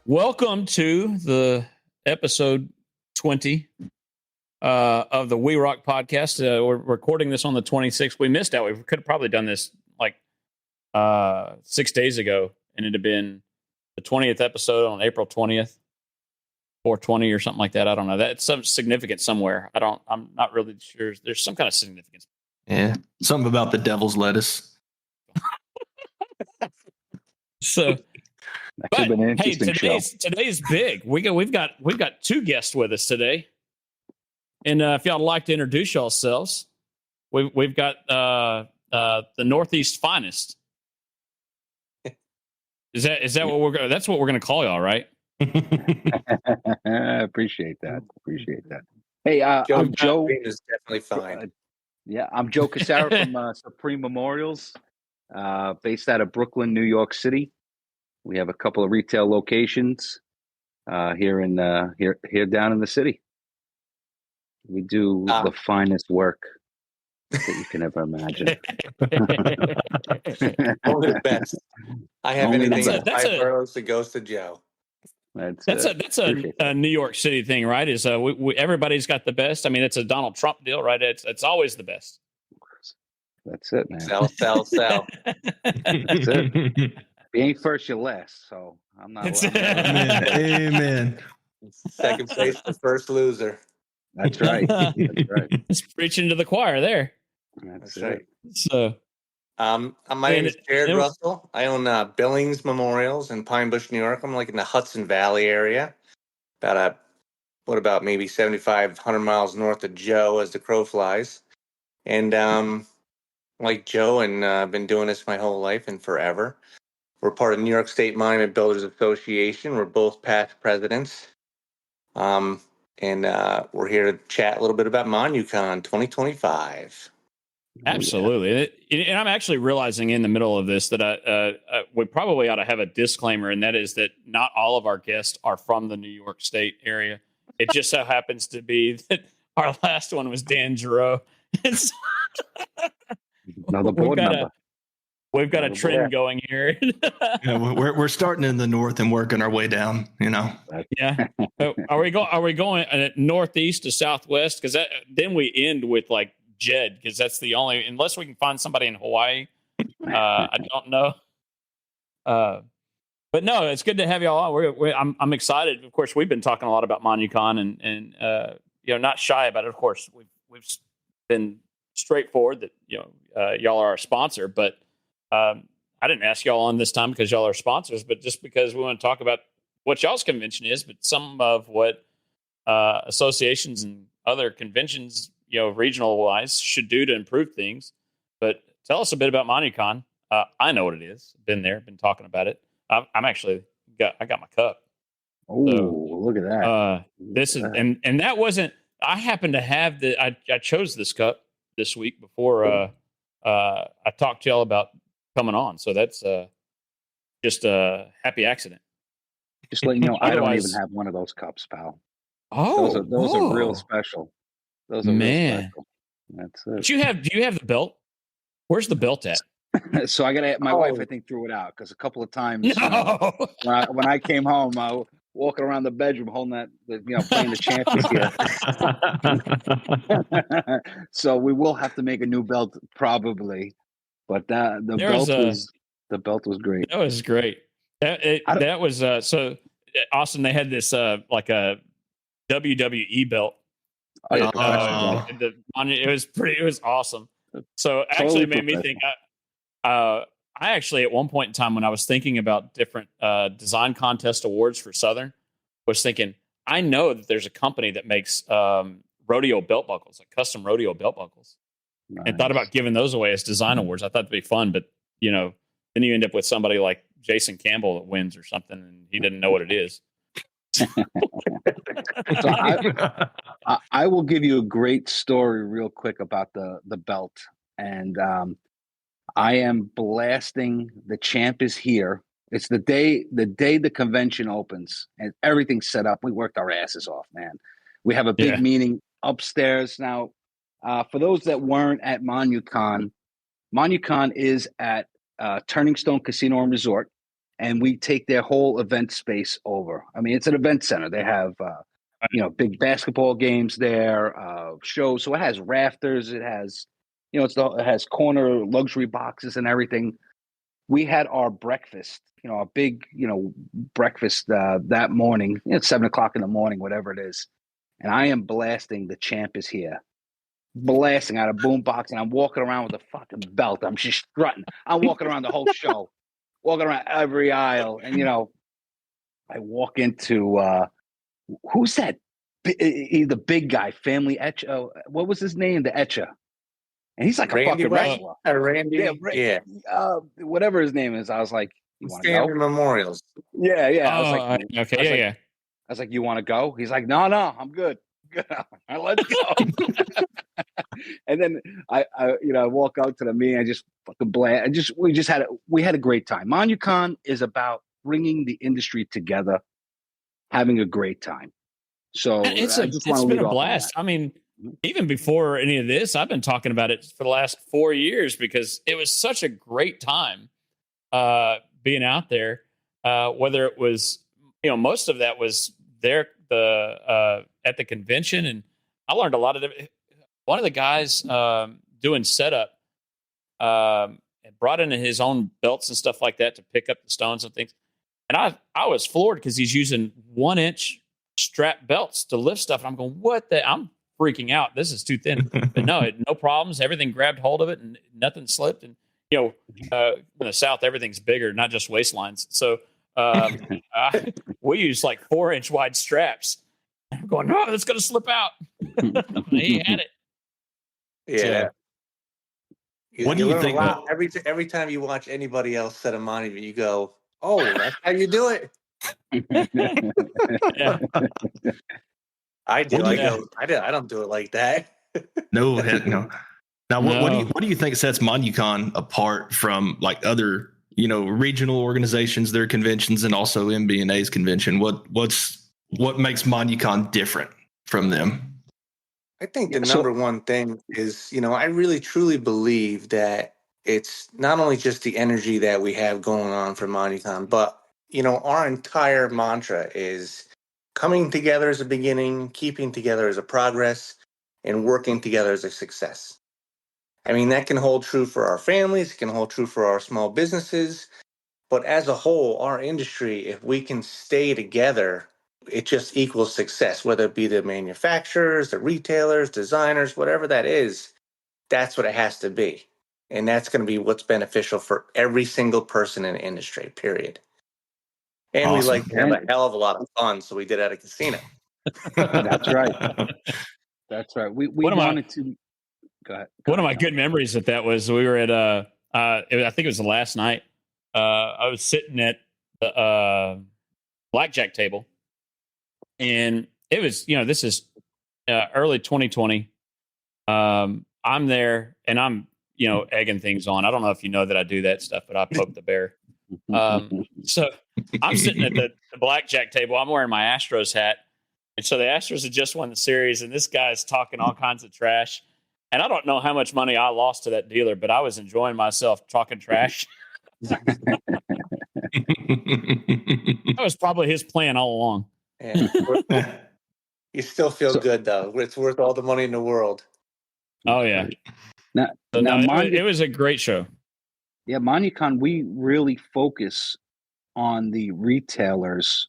Welcome to the episode 20 of the We Rock podcast. We're recording this on the 26th. We missed out. We could have probably done this like 6 days ago, and it'd have been the 20th episode on April 20th, 420 or something like that. I don't know. That's some significant somewhere. I'm not really sure. There's some kind of significance. Yeah, something about the devil's lettuce. So. But hey, today's big. We've got two guests with us today, and if y'all would like to introduce yourselves, we've got the Northeast finest. Is that what we're going? That's what we're going to call y'all, right? I appreciate that. Hey, I'm Joe. Is definitely fine. I'm Joe Cassara from Supreme Memorials, based out of Brooklyn, New York City. We have a couple of retail locations here down in the city. We do the finest work that you can ever imagine. Only the best. I have anything that goes to Joe. That's a New York City thing, right? Is everybody's got the best. I mean, it's a Donald Trump deal, right? It's always the best. That's it, man. Sell. That's it. You ain't first, you're last. So I'm not. Amen. Second place, the first loser. That's right. It's preaching to the choir there. That's right. So, my name is Jerred Russel. I own Billings Memorials in Pine Bush, New York. I'm like in the Hudson Valley area, about maybe 7,500 miles north of Joe, as the crow flies. And like Joe, and I've been doing this my whole life and forever. We're part of New York State Monument Builders Association. We're both past presidents. And we're here to chat a little bit about MONUCON 2025. Absolutely. And I'm actually realizing in the middle of this that we probably ought to have a disclaimer, and that is that not all of our guests are from the New York State area. It just so happens to be that our last one was Dan Jerred. Another board member. We've got a trend going here. We're starting in the north and working our way down. Yeah. Are we going northeast to southwest? Because then we end with like Jerred, because that's the only, unless we can find somebody in Hawaii. I don't know. But no, it's good to have y'all on. I'm excited. Of course, we've been talking a lot about MONUCON and not shy about it. Of course, we've been straightforward that y'all are our sponsor, but. I didn't ask y'all on this time because y'all are sponsors, but just because we want to talk about what y'all's convention is, but some of what associations and other conventions, regional wise, should do to improve things. But tell us a bit about MONUCON. I know what it is. Been there, been talking about it. I got my cup. Oh, look at that. This is and that wasn't. I happened to have I chose this cup this week before I talked to y'all about coming on, so that's just a happy accident. Just letting you know, I don't even have one of those cups, pal. Oh, those are real special. Those are real special. That's it. But do you have the belt? Where's the belt at? So I got my wife, I think, threw it out because a couple of times when I came home, I was walking around the bedroom holding that, playing the champions here. So we will have to make a new belt probably. But the belt was great. That was great. That was so Austin. They had this like a WWE belt. It was awesome. So actually, it made me think. I actually at one point in time when I was thinking about different design contest awards for Southern, was thinking I know that there's a company that makes rodeo belt buckles, like custom rodeo belt buckles. Nice. And thought about giving those away as design awards. I thought it'd be fun, but then you end up with somebody like Jason Campbell that wins or something, and he didn't know what it is. So I will give you a great story real quick about the belt, and I am blasting the champ is here. It's the day the convention opens, and everything's set up. We worked our asses off, man. We have a big meeting upstairs now. For those that weren't at MONUCON, MONUCON is at Turning Stone Casino and Resort. and we take their whole event space over. I mean, it's an event center. They have, big basketball games there, shows. So it has rafters. It has, it has corner luxury boxes and everything. We had our breakfast, our big, breakfast that morning. It's 7:00 in the morning, whatever it is. And I am blasting "The Champ Is Here." Blasting out a boombox, and I'm walking around with a fucking belt. I'm just strutting. I'm walking around the whole show, walking around every aisle. And, I walk into, who's that? The big guy, Family Etcha. What was his name? The Etcha. And he's like Randy, a fucking wrestler. Randy? Yeah. Whatever his name is. I was like, you want to go? Memorials. Yeah. I was like, okay, yeah. I was like, you want to go? He's like, no, I'm good. Let's go. And then I walk out to the meeting. I just fucking blast. We had a great time. MONUCON is about bringing the industry together, having a great time. So it's been a blast. I mean, even before any of this, I've been talking about it for the last 4 years because it was such a great time being out there. Whether it was, most of that was there at the convention, and I learned a lot of it. One of the guys doing setup brought in his own belts and stuff like that to pick up the stones and things. And I was floored because he's using 1-inch strap belts to lift stuff. And I'm going, what the? I'm freaking out. This is too thin. But no problems. Everything grabbed hold of it and nothing slipped. And, in the South, everything's bigger, not just waistlines. So we use like 4-inch wide straps. I'm going, no, it's going to slip out. He had it. Yeah. What do you think? Every time you watch anybody else set a monument, you go, "Oh, that's how you do it." Yeah. I do. I don't do it like that. No, heck no. Now, what do you think sets MONUCON apart from like other, regional organizations, their conventions, and also MBNA's convention? What makes MONUCON different from them? I think the number one thing is, I really truly believe that it's not only just the energy that we have going on for MONUCON, but, our entire mantra is coming together as a beginning, keeping together as a progress, and working together as a success. I mean, that can hold true for our families, it can hold true for our small businesses, but as a whole, our industry, if we can stay together, it just equals success, whether it be the manufacturers, the retailers, designers, whatever that is, that's what it has to be. And that's going to be what's beneficial for every single person in the industry, period. And awesome. We like to have a hell of a lot of fun, so we did at a casino. That's right. That's right. We wanted to... Go ahead. One of my good memories of that was we were at, I think it was the last night, I was sitting at the blackjack table. And it was, this is early 2020. I'm there and I'm, egging things on. I don't know if you know that I do that stuff, but I poke the bear. So I'm sitting at the blackjack table. I'm wearing my Astros hat. And so the Astros had just won the series, and this guy's talking all kinds of trash. And I don't know how much money I lost to that dealer, but I was enjoying myself talking trash. That was probably his plan all along. Yeah. You still feel good though. It's worth all the money in the world. Oh yeah. It was a great show. Yeah, MONUCON, we really focus on the retailers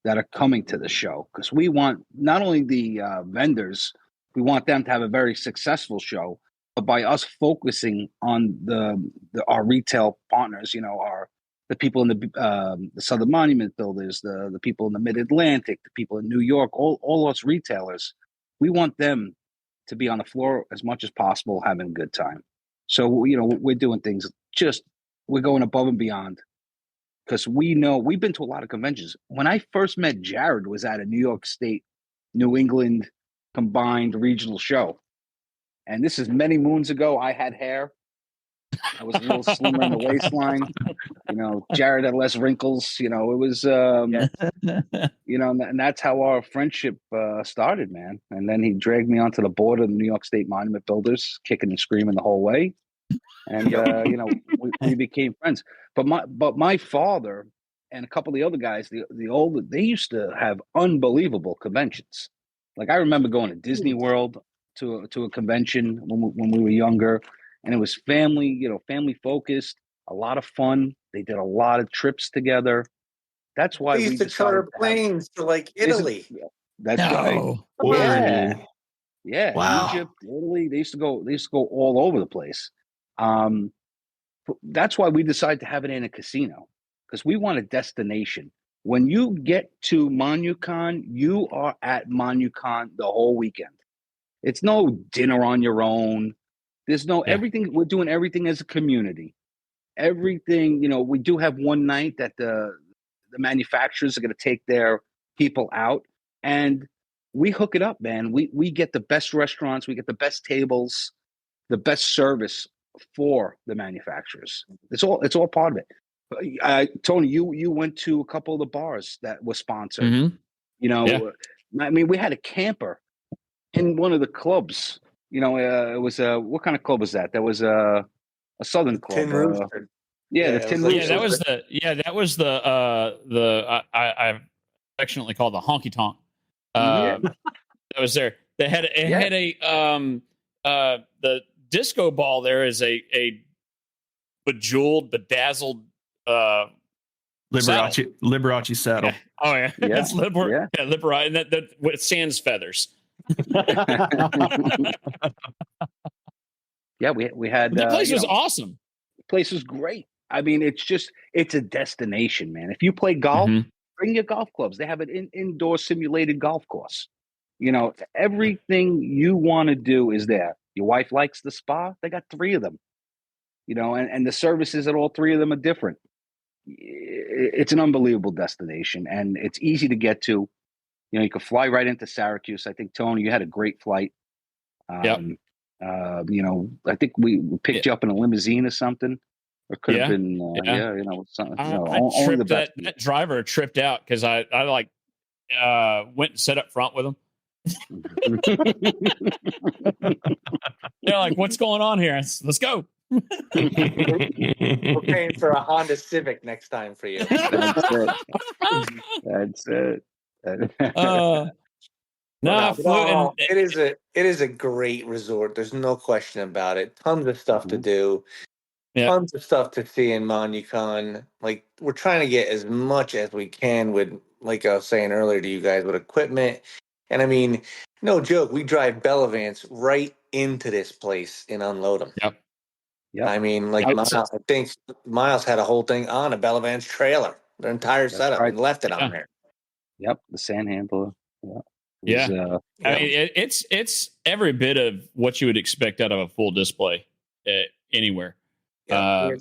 that are coming to the show because we want not only the vendors, we want them to have a very successful show, but by us focusing on our retail partners, the people in the Southern Monument builders, the people in the Mid-Atlantic, the people in New York, all us retailers, we want them to be on the floor as much as possible, having a good time. So, we're doing things, we're going above and beyond because we know we've been to a lot of conventions. When I first met Jerred was at a New York State, New England combined regional show. And this is many moons ago. I had hair. I was a little slimmer in the waistline. Jerred had less wrinkles. It was, and that's how our friendship started, man. And then he dragged me onto the board of the New York State Monument Builders, kicking and screaming the whole way. And we became friends. But my father and a couple of the other guys, the older, they used to have unbelievable conventions. Like I remember going to Disney World to a convention when we were younger, and it was family focused, a lot of fun. They did a lot of trips together. That's why They used to charter planes to like Italy. That's right. Whoa. Yeah. Wow. Egypt, Italy. They used to go all over the place. That's why we decided to have it in a casino, because we want a destination. When you get to MONUCON, you are at MONUCON the whole weekend. It's no dinner on your own. There's no everything. We're doing everything as a community. Everything, we do have one night that the manufacturers are going to take their people out, and we hook it up, man. We get the best restaurants, we get the best tables, the best service for the manufacturers. It's all part of it. Tony, you went to a couple of the bars that were sponsored. Mm-hmm. I mean, we had a camper in one of the clubs. It was what kind of club was that? That was a Southern club. Tin Rooster. The Tin Rooster. That was the I affectionately call the honky tonk. That was there. They had the disco ball. There is a bejeweled, bedazzled Liberace saddle. Yeah. Oh yeah, it's Liberace, and that with sans feathers. We had the place was awesome. The place was great. I mean, it's a destination, man. If you play golf, bring your golf clubs. They have an indoor simulated golf course. Everything you want to do is there. Your wife likes the spa. They got 3 of them. And the services at all 3 of them are different. It's an unbelievable destination, and it's easy to get to. You can fly right into Syracuse. I think, Tony, you had a great flight. I think we picked you up in a limousine or something. Or could have been, something. Only the best. That driver tripped out because I went and sat up front with him. They're like, "What's going on here? Let's go." We're paying for a Honda Civic next time for you. That's it. It is a great resort. There's no question about it. Tons of stuff to do. Tons of stuff to see in MONUCON. Like, we're trying to get as much as we can with, like I was saying earlier to you guys, with equipment. And I mean, no joke, we drive Bellavance right into this place and unload them. Yep. I mean, like I think Miles had a whole thing on a Bellavance trailer, their entire setup, and left it on there. Yep, the sand handler. I mean, it's every bit of what you would expect out of a full display anywhere. I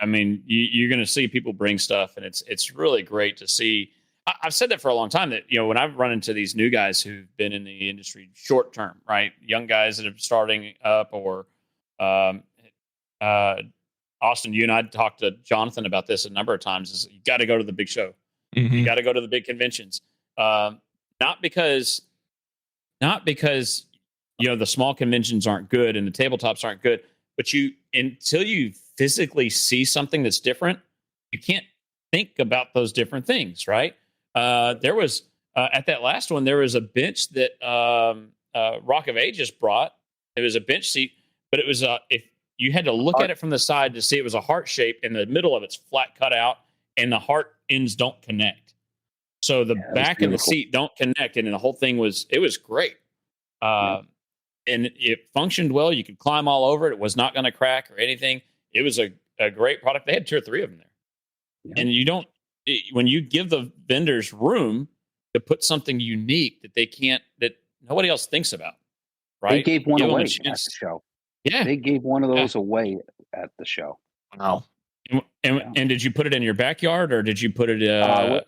mean, you're going to see people bring stuff, and it's really great to see. I've said that for a long time, that when I've run into these new guys who've been in the industry short term, right, young guys that are starting up, or Austin, you and I talked to Jonathan about this a number of times. Is you got to go to the big show, you got to go to the big conventions, not because the small conventions aren't good and the tabletops aren't good, but until you physically see something that's different, you can't think about those different things, right? There was at that last one, there was a bench that Rock of Ages brought. It was a bench seat, but it was if you had to look at it from the side to see, it was a heart shape, and the middle of it's flat cut out, and the heart ends don't connect. So the back of the seat don't connect, and the whole thing was great. And it functioned well. You could climb all over it. It was not going to crack or anything. It was a great product. They had 2 or 3 of them there. Yeah. And when you give the vendors room to put something unique that nobody else thinks about, right? They gave one away at the show. Yeah. They gave one of those away at the show. Wow. And did you put it in your backyard, or did you put it?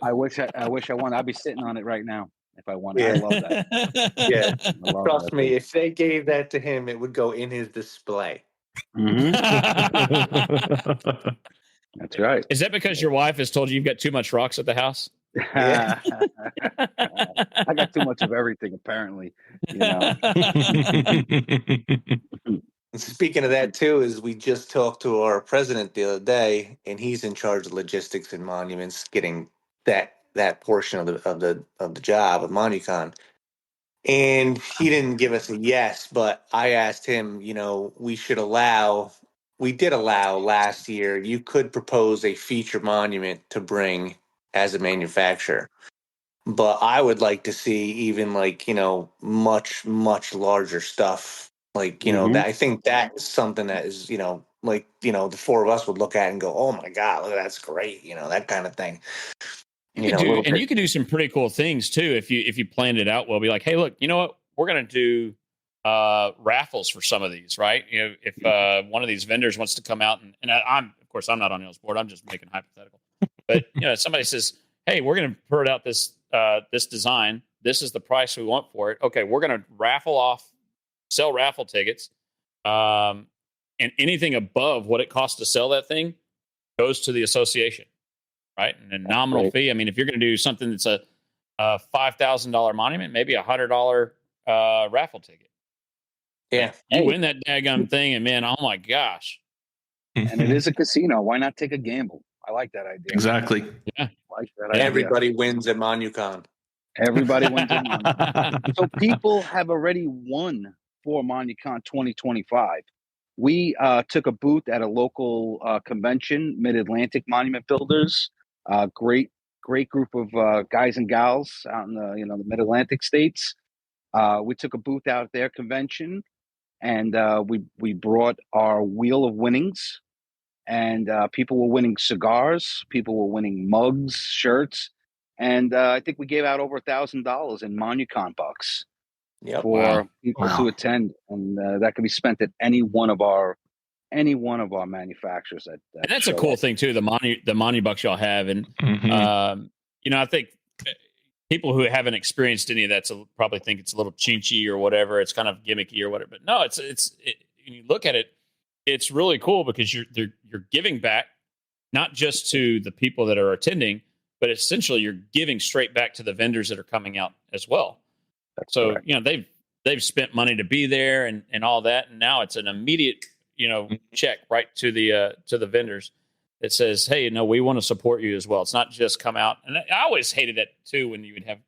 I wish I won. I'd be sitting on it right now if I won. I love that. Trust me, if they gave that to him, it would go in his display. That's right. Is that because your wife has told you you've got too much rocks at the house? I got too much of everything, apparently. And speaking of that too, is we just talked to our president the other day, and he's in charge of logistics and monuments, getting that portion of the job of MONUCON. And he didn't give us a yes, but I asked him, we did allow last year, you could propose a feature monument to bring as a manufacturer. But I would like to see even much, much larger stuff. That I think that is something that is, the four of us would look at and go, oh my God, look, that's great. That kind of thing. You could do some pretty cool things too if you planned it out well. Be like, hey, look, you know what? We're going to do raffles for some of these, right? If one of these vendors wants to come out and I'm not on y'all's board. I'm just making hypothetical. But somebody says, hey, we're going to put out this design. This is the price we want for it. Okay, we're going to sell raffle tickets, and anything above what it costs to sell that thing goes to the association. Right. And a nominal fee. I mean, if you're going to do something that's a $5,000 monument, maybe $100 raffle ticket. Yeah. You win that daggum thing, and man, oh my gosh. And it is a casino. Why not take a gamble? I like that idea. Exactly. Yeah. I like that idea. Everybody wins at MONUCON. Everybody wins at MONUCON. So people have already won for MONUCON 2025. We took a booth at a local convention, Mid-Atlantic Monument Builders. Great group of guys and gals out in the Mid-Atlantic states. We took a booth out at their convention, and we brought our wheel of winnings, and people were winning cigars, people were winning mugs, shirts, and I think we gave out over $1,000 in MONUCON bucks for people to attend, and that could be spent at any one of our manufacturers. And that's a cool thing too. The Monu bucks y'all have, and I think people who haven't experienced any of that probably think it's a little chinchy or whatever. It's kind of gimmicky or whatever. But no, it's when you look at it, it's really cool because you're giving back not just to the people that are attending, but essentially you're giving straight back to the vendors that are coming out as well. That's so correct. they've spent money to be there and all that, and now it's an immediate check right to the vendors that says, hey, we want to support you as well. It's not just come out. And I always hated that too, when you would have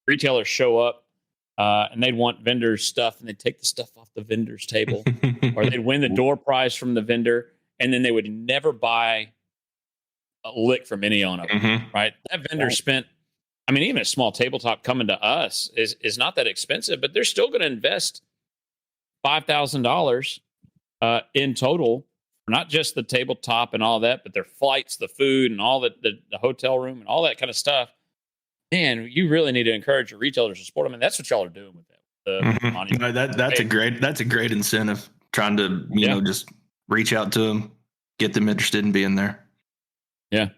retailers show up and they'd want vendors stuff, and they'd take the stuff off the vendor's table or they'd win the door prize from the vendor, and then they would never buy a lick from any one of them. Right. That vendor spent, even a small tabletop coming to us is not that expensive, but they're still going to invest $5,000 in total, not just the tabletop and all that, but their flights, the food, and all the hotel room and all that kind of stuff. Man, you really need to encourage your retailers to support them, and that's what y'all are doing with that. That's a great incentive. Trying to just reach out to them, get them interested in being there. Yeah.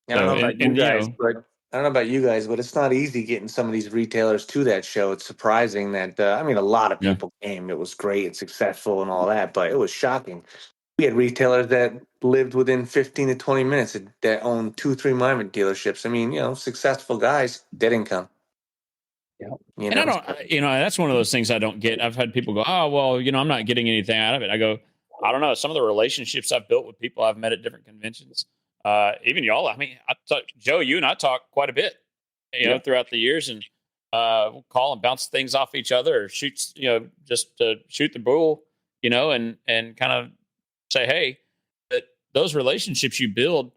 I don't know about you guys, but it's not easy getting some of these retailers to that show. It's surprising that, a lot of people came. It was great and successful and all that, but it was shocking. We had retailers that lived within 15 to 20 minutes that owned 2-3 monument dealerships. Successful guys, dead income. Yeah. And I don't, that's one of those things I don't get. I've had people go, oh, well, I'm not getting anything out of it. I go, I don't know. Some of the relationships I've built with people I've met at different conventions, even y'all, Joe, you and I talk quite a bit, throughout the years, and we'll call and bounce things off each other, or shoot the bull, and kind of say, hey, that those relationships you build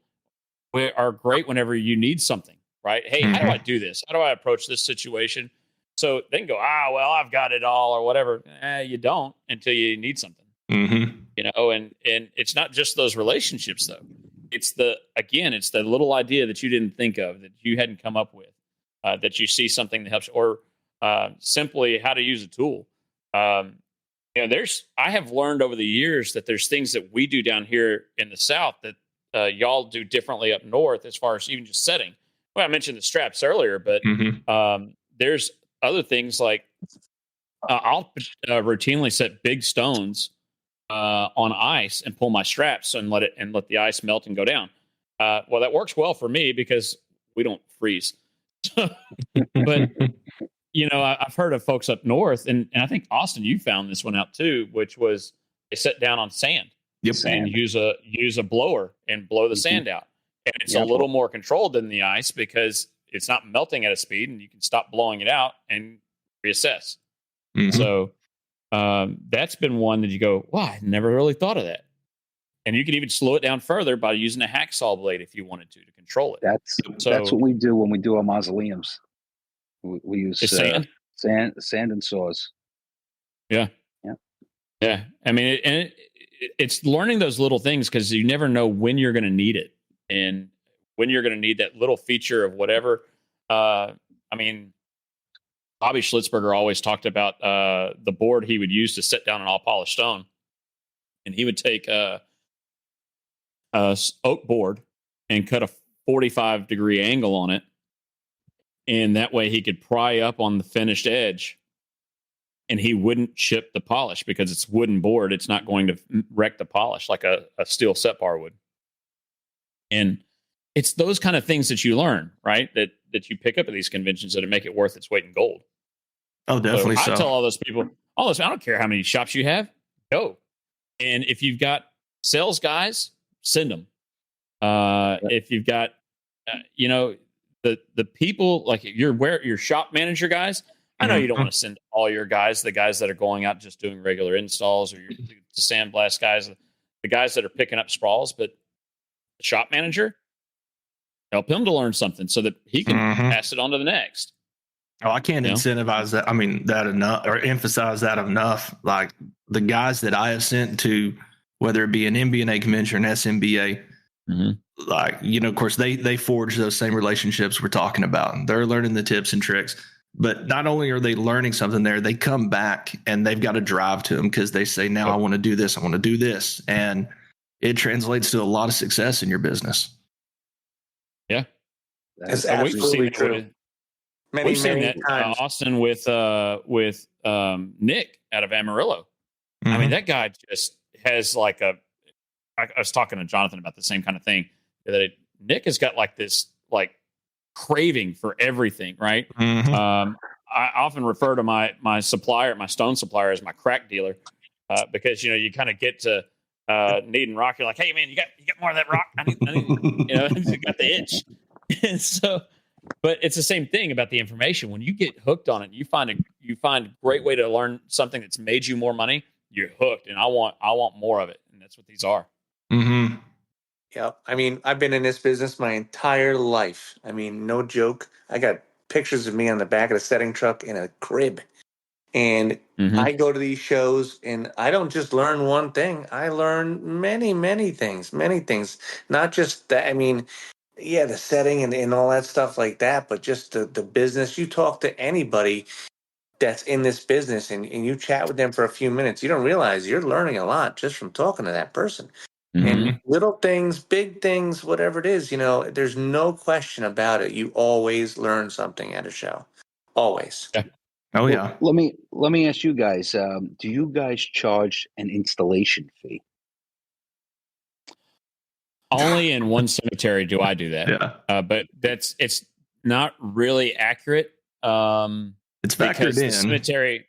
are great whenever you need something, right? Hey, how do I do this? How do I approach this situation? So they can go, well, I've got it all or whatever. You don't until you need something, and it's not just those relationships though. It's the little idea that you didn't think of, that you hadn't come up with, that you see something that helps, or simply how to use a tool. I have learned over the years that there's things that we do down here in the South that y'all do differently up north, as far as even just setting. Well, I mentioned the straps earlier, but there's other things like I'll routinely set big stones on ice and pull my straps and let the ice melt and go down. Well, that works well for me because we don't freeze. But I've heard of folks up north, and I think Austin, you found this one out too, which was they sit down on sand. Yep. And use a blower and blow the sand out. And it's a little more controlled than the ice because it's not melting at a speed, and you can stop blowing it out and reassess. So that's been one that you go, wow, I never really thought of that. And you can even slow it down further by using a hacksaw blade if you wanted to control it. That's what we do when we do our mausoleums. We use sand and saws. Yeah. I mean, it's learning those little things because you never know when you're going to need it and when you're going to need that little feature of whatever. I mean, Bobby Schlitzberger always talked about the board he would use to set down an all polished stone, and he would take a oak board and cut a 45-degree angle on it, and that way he could pry up on the finished edge. And he wouldn't chip the polish because it's wooden board. It's not going to wreck the polish like a steel set bar would. And it's those kind of things that you learn, right? That you pick up at these conventions that make it worth its weight in gold. Oh, definitely so. I tell all those people, I don't care how many shops you have, go. And if you've got sales guys, send them. If you've got, the people like your shop manager guys, I know you don't want to send all your guys, the guys that are going out just doing regular installs, or the sandblast guys, the guys that are picking up sprawls, but the shop manager, help him to learn something so that he can pass it on to the next. Oh, I can't incentivize that. I mean, that enough or emphasize that enough. Like the guys that I have sent to, whether it be an MBNA convention or an SMBA, like, of course, they forge those same relationships we're talking about. And they're learning the tips and tricks. But not only are they learning something there, they come back and they've got a drive to them because they say, now I want to do this. I want to do this. And it translates to a lot of success in your business. Yeah. That's absolutely true. We've seen that Austin with Nick out of Amarillo. I mean, that guy just has like I was talking to Jonathan about the same kind of thing. Nick has got like this, like, craving for everything, right? I often refer to my supplier, my stone supplier, as my crack dealer, because you kind of get to needing rock. You're like, hey man, you got more of that rock? I need you got the itch. And so, but it's the same thing about the information. When you get hooked on it, you find a great way to learn something that's made you more money. You're hooked, and I want more of it, and that's what these are. Yeah, I mean, I've been in this business my entire life. I mean, no joke. I got pictures of me on the back of the setting truck in a crib. And I go to these shows, and I don't just learn one thing. I learn many, many things. Not just that. I mean, yeah, the setting and all that stuff like that, but just the business. You talk to anybody that's in this business, and you chat with them for a few minutes. You don't realize you're learning a lot just from talking to that person. And little things, big things, whatever it is, there's no question about it. You always learn something at a show. Always. Yeah. Oh, yeah. Well, let me ask you guys, do you guys charge an installation fee? Only in one cemetery do I do that. Yeah. But it's not really accurate. It's factored in. The cemetery,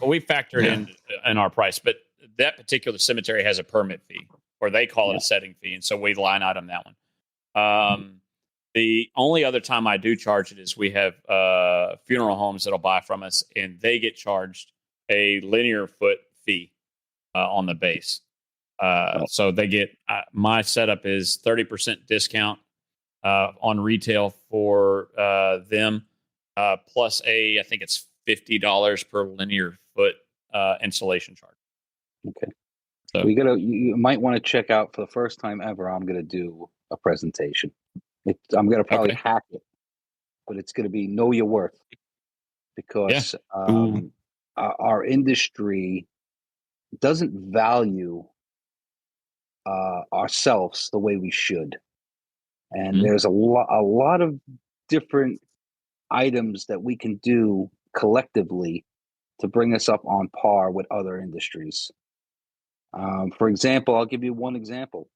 we factor it in our price, but that particular cemetery has a permit fee, or they call it a setting fee, and so we line item that one. The only other time I do charge it is we have funeral homes that'll buy from us, and they get charged a linear foot fee on the base. So they get my setup is 30% discount on retail for them, plus I think it's $50 per linear foot installation charge. Okay. So you might want to check out, for the first time ever, I'm going to do a presentation. I'm going to probably hack it, but it's going to be know your worth, because our industry doesn't value ourselves the way we should. And there's a lot of different items that we can do collectively to bring us up on par with other industries. For example, I'll give you one example.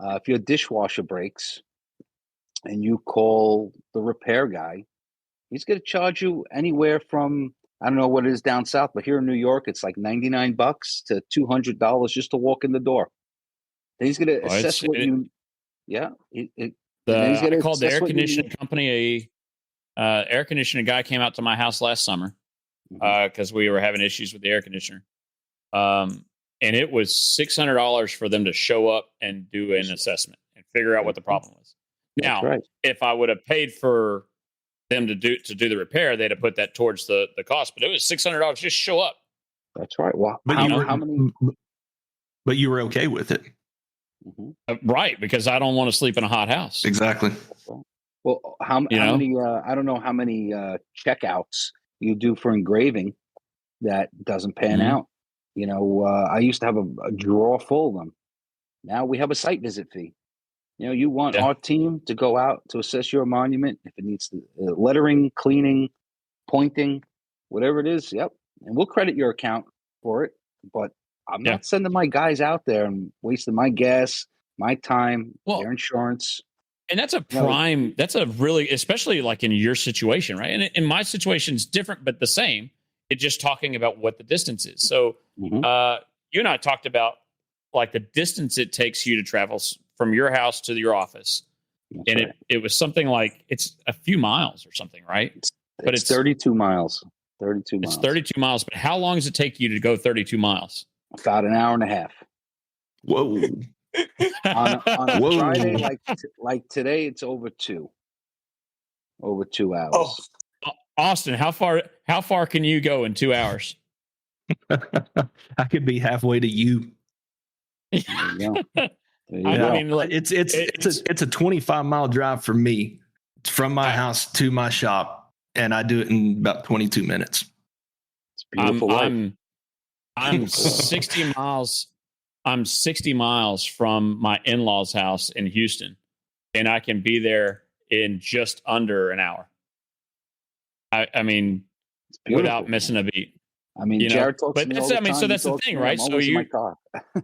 If your dishwasher breaks and you call the repair guy, He's going to charge you anywhere from, I don't know what it is down south, but here in New York, it's like $99 to $200 just to walk in the door. Then he's going to assess what you. Yeah, I called the air conditioning company. Air conditioning guy came out to my house last summer because we were having issues with the air conditioner. And it was $600 for them to show up and do an assessment and figure out what the problem was. Now, if I would have paid for them to do the repair, they'd have put that towards the cost. But it was $600 just show up. That's right. Well, but you were okay with it, right? Because I don't want to sleep in a hot house. Exactly. Well, how many? I don't know how many checkouts you do for engraving that doesn't pan out. I used to have a drawer full of them. Now we have a site visit fee. You want our team to go out to assess your monument if it needs lettering, cleaning, pointing, whatever it is. Yep, and we'll credit your account for it. But I'm not sending my guys out there and wasting my gas, my time, their insurance. And that's a prime. That's a really, especially like in your situation, right? And in my situation, it's different, but the same. It's just talking about what the distance is. So you and I talked about like the distance it takes you to travel from your house to your office. And it was something like it's a few miles or something, right? But it's 32 miles. 32 miles. It's 32 miles. But how long does it take you to go 32 miles? About an hour and a half. Whoa. on a Friday like today, it's over 2 hours. Oh. Austin, how far can you go in 2 hours? I could be halfway to you. There you go. I mean, look, it's a 25-mile drive for me from my house to my shop, and I do it in about 22 minutes. It's beautiful. I'm 60 miles. I'm 60 miles from my in-laws' house in Houston, and I can be there in just under an hour. I mean, without missing a beat. I mean, Jerred talks but that's, I mean, so that's the thing, right? So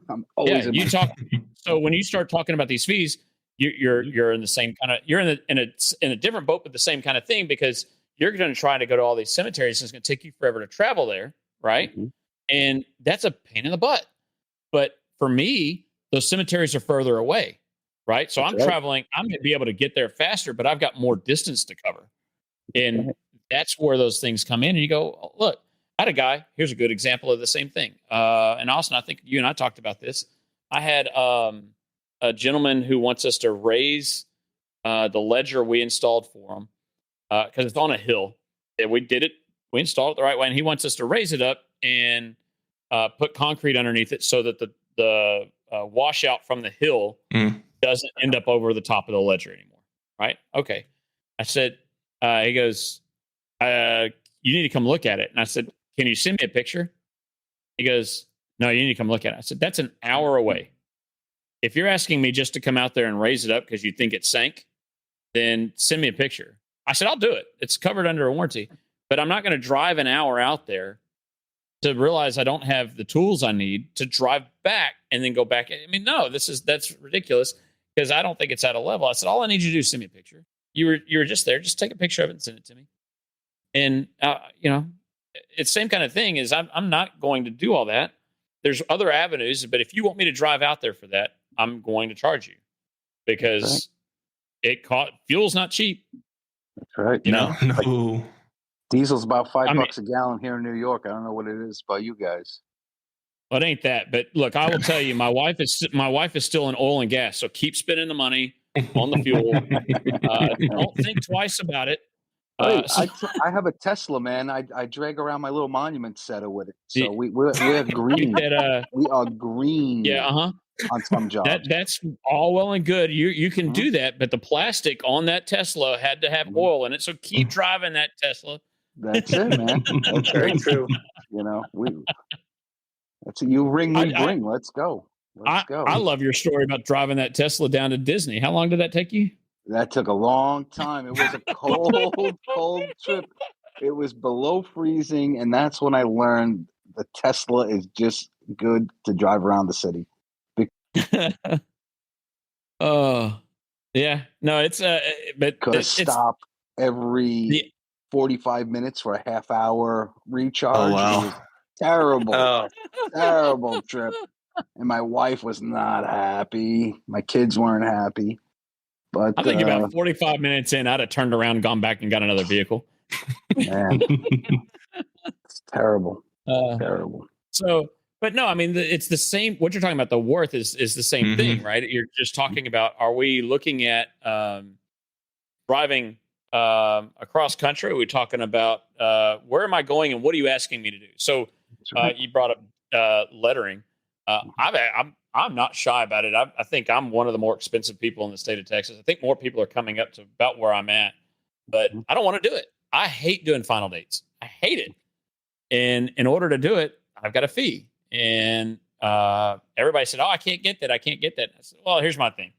I'm always in my car. So when you start talking about these fees, you're in the same kind of, you're in a different boat, but the same kind of thing, because you're going to try to go to all these cemeteries. And it's going to take you forever to travel there, right? And that's a pain in the butt. But for me, those cemeteries are further away, right? So I'm traveling. I'm going to be able to get there faster, but I've got more distance to cover. And that's where those things come in. And you go, oh, look, I had a guy. Here's a good example of the same thing. And Austin, I think you and I talked about this. I had a gentleman who wants us to raise the ledger we installed for him because it's on a hill. And we did it. We installed it the right way. And he wants us to raise it up and put concrete underneath it so that the washout from the hill doesn't end up over the top of the ledger anymore. Right? Okay. I said, he goes, you need to come look at it. And I said, can you send me a picture? He goes, no, you need to come look at it. I said, that's an hour away. If you're asking me just to come out there and raise it up because you think it sank, then send me a picture. I said, I'll do it. It's covered under a warranty, but I'm not going to drive an hour out there to realize I don't have the tools I need to drive back and then go back. I mean, no, that's ridiculous because I don't think it's at a level. I said, all I need you to do is send me a picture. You were just there. Just take a picture of it and send it to me. And, it's the same kind of thing is I'm not going to do all that. There's other avenues, but if you want me to drive out there for that, I'm going to charge you because fuel's not cheap. That's right. No. Like, diesel's about $5 a gallon here in New York. I don't know what it is by you guys. Well, it ain't that. But look, I will tell you, my wife is still in oil and gas. So keep spending the money on the fuel. Don't think twice about it. I have a Tesla, man. I drag around my little monument setter with it. So we're green. We are green. Yeah, on some jobs. That's all well and good. You can do that, but the plastic on that Tesla had to have oil in it. So keep driving that Tesla. That's it, man. That's very true. That's you ring, we bring. Let's go. Let's go. I love your story about driving that Tesla down to Disney. How long did that take you? That took a long time. It was a cold trip. It was below freezing, and that's when I learned the Tesla is just good to drive around the city. Yeah. No, it's but stop every 45 minutes for a half-hour recharge. Oh, wow. It was terrible, Oh, terrible trip. And my wife was not happy. My kids weren't happy. But I think about 45 minutes in, I'd have turned around, gone back, and got another vehicle. man, it's terrible, terrible. So, but no, I mean, it's the same. What you're talking about, the worth is the same thing, right? You're just talking about, are we looking at driving across country? Are we talking about where am I going and what are you asking me to do? So you brought up lettering. I'm not shy about it. I think I'm one of the more expensive people in the state of Texas. I think more people are coming up to about where I'm at, but I don't want to do it. I hate doing final dates. I hate it. And in order to do it, I've got a fee. And everybody said, "Oh, I can't get that. I can't get that." I said, "Well, here's my thing: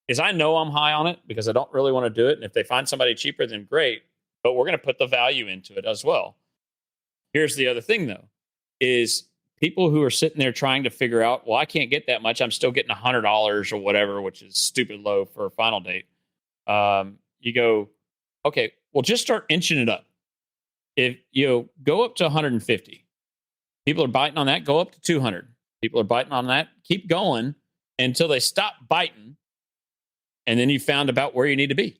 is I know I'm high on it because I don't really want to do it. And if they find somebody cheaper, then great. But we're going to put the value into it as well." Here's the other thing, though: is people who are sitting there trying to figure out, well, I can't get that much. I'm still getting $100 or whatever, which is stupid low for a final date. You go, okay, well, just start inching it up. If you go up to 150, people are biting on that, go up to 200. People are biting on that, keep going until they stop biting. And then you found about where you need to be.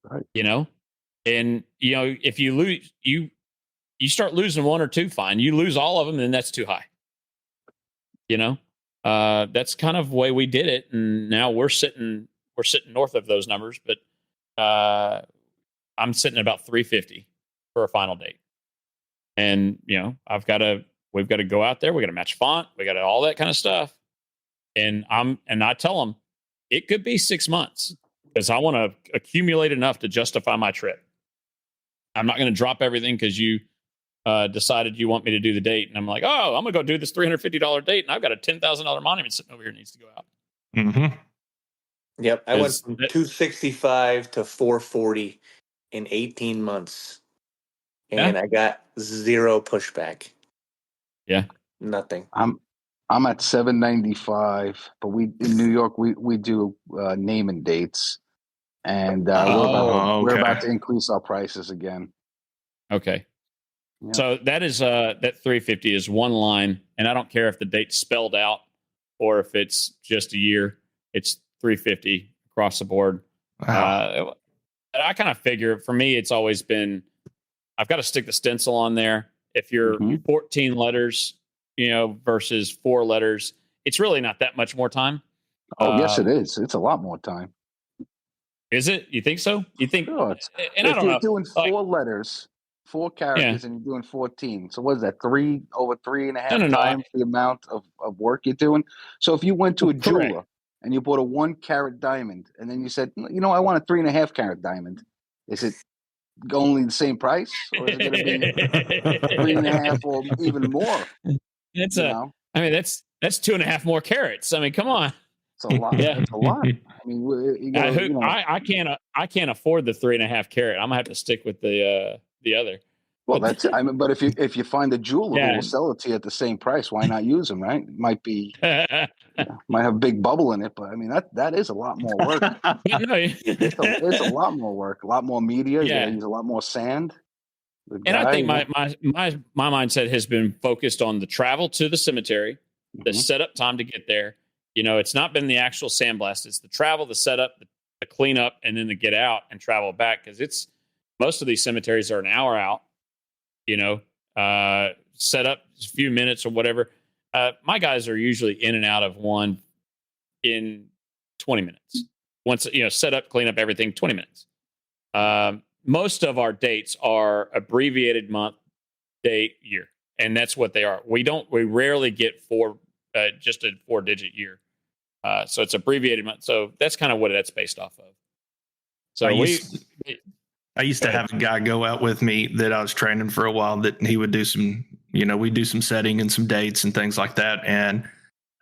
Right. And if you lose, you start losing one or two, fine. You lose all of them, then that's too high. That's kind of the way we did it. And now we're sitting north of those numbers, but I'm sitting at about 350 for a final date. And, we've got to go out there. We got to match font. We got all that kind of stuff. And I tell them it could be 6 months because I want to accumulate enough to justify my trip. I'm not going to drop everything because you decided you want me to do the date. And I'm like, oh, I'm going to go do this $350 date. And I've got a $10,000 monument sitting over here that needs to go out. Mm-hmm. Yep. I went from 265 to 440 in 18 months. And I got zero pushback. Yeah. Nothing. I'm at 795, but in New York, we do naming dates. And we're about to increase our prices again. Okay. Yeah. So that is that 350 is one line, and I don't care if the date's spelled out or if it's just a year. It's 350 across the board. Wow. I kind of figure for me, it's always been I've got to stick the stencil on there. If you're 14 letters, versus 4 letters, it's really not that much more time. Oh, yes, it is. It's a lot more time. Is it? You think so? You think? Sure, and I don't know. If you're doing 4 letters, 4 characters, and you're doing 14. So what is that? Over 3.5 times the amount of work you're doing. So if you went to a jeweler and you bought a 1 carat diamond, and then you said, I want a 3.5 carat diamond, is it only the same price, or is it going to be 3.5 or even more? That's that's 2.5 more carats. I mean, come on. It's a lot. Yeah. It's a lot. I mean, I can't afford the 3.5 carat. I'm gonna have to stick with the other. Well, but if you find a jeweler who will sell it to you at the same price, why not use them? Right? It might be might have a big bubble in it, but I mean that is a lot more work. It's a lot more work, a lot more media. Yeah. Use a lot more sand. And I think my mindset has been focused on the travel to the cemetery, the setup time to get there. It's not been the actual sandblast. It's the travel, the setup, the cleanup, and then the get out and travel back. Because most of these cemeteries are an hour out, set up a few minutes or whatever. My guys are usually in and out of one in 20 minutes. Once, set up, clean up everything, 20 minutes. Most of our dates are abbreviated month, date, year. And that's what they are. We rarely get just a 4-digit year. So it's abbreviated month. So that's kind of what that's based off of. So I used to have a guy go out with me that I was training for a while that he would do some, we'd do some setting and some dates and things like that. And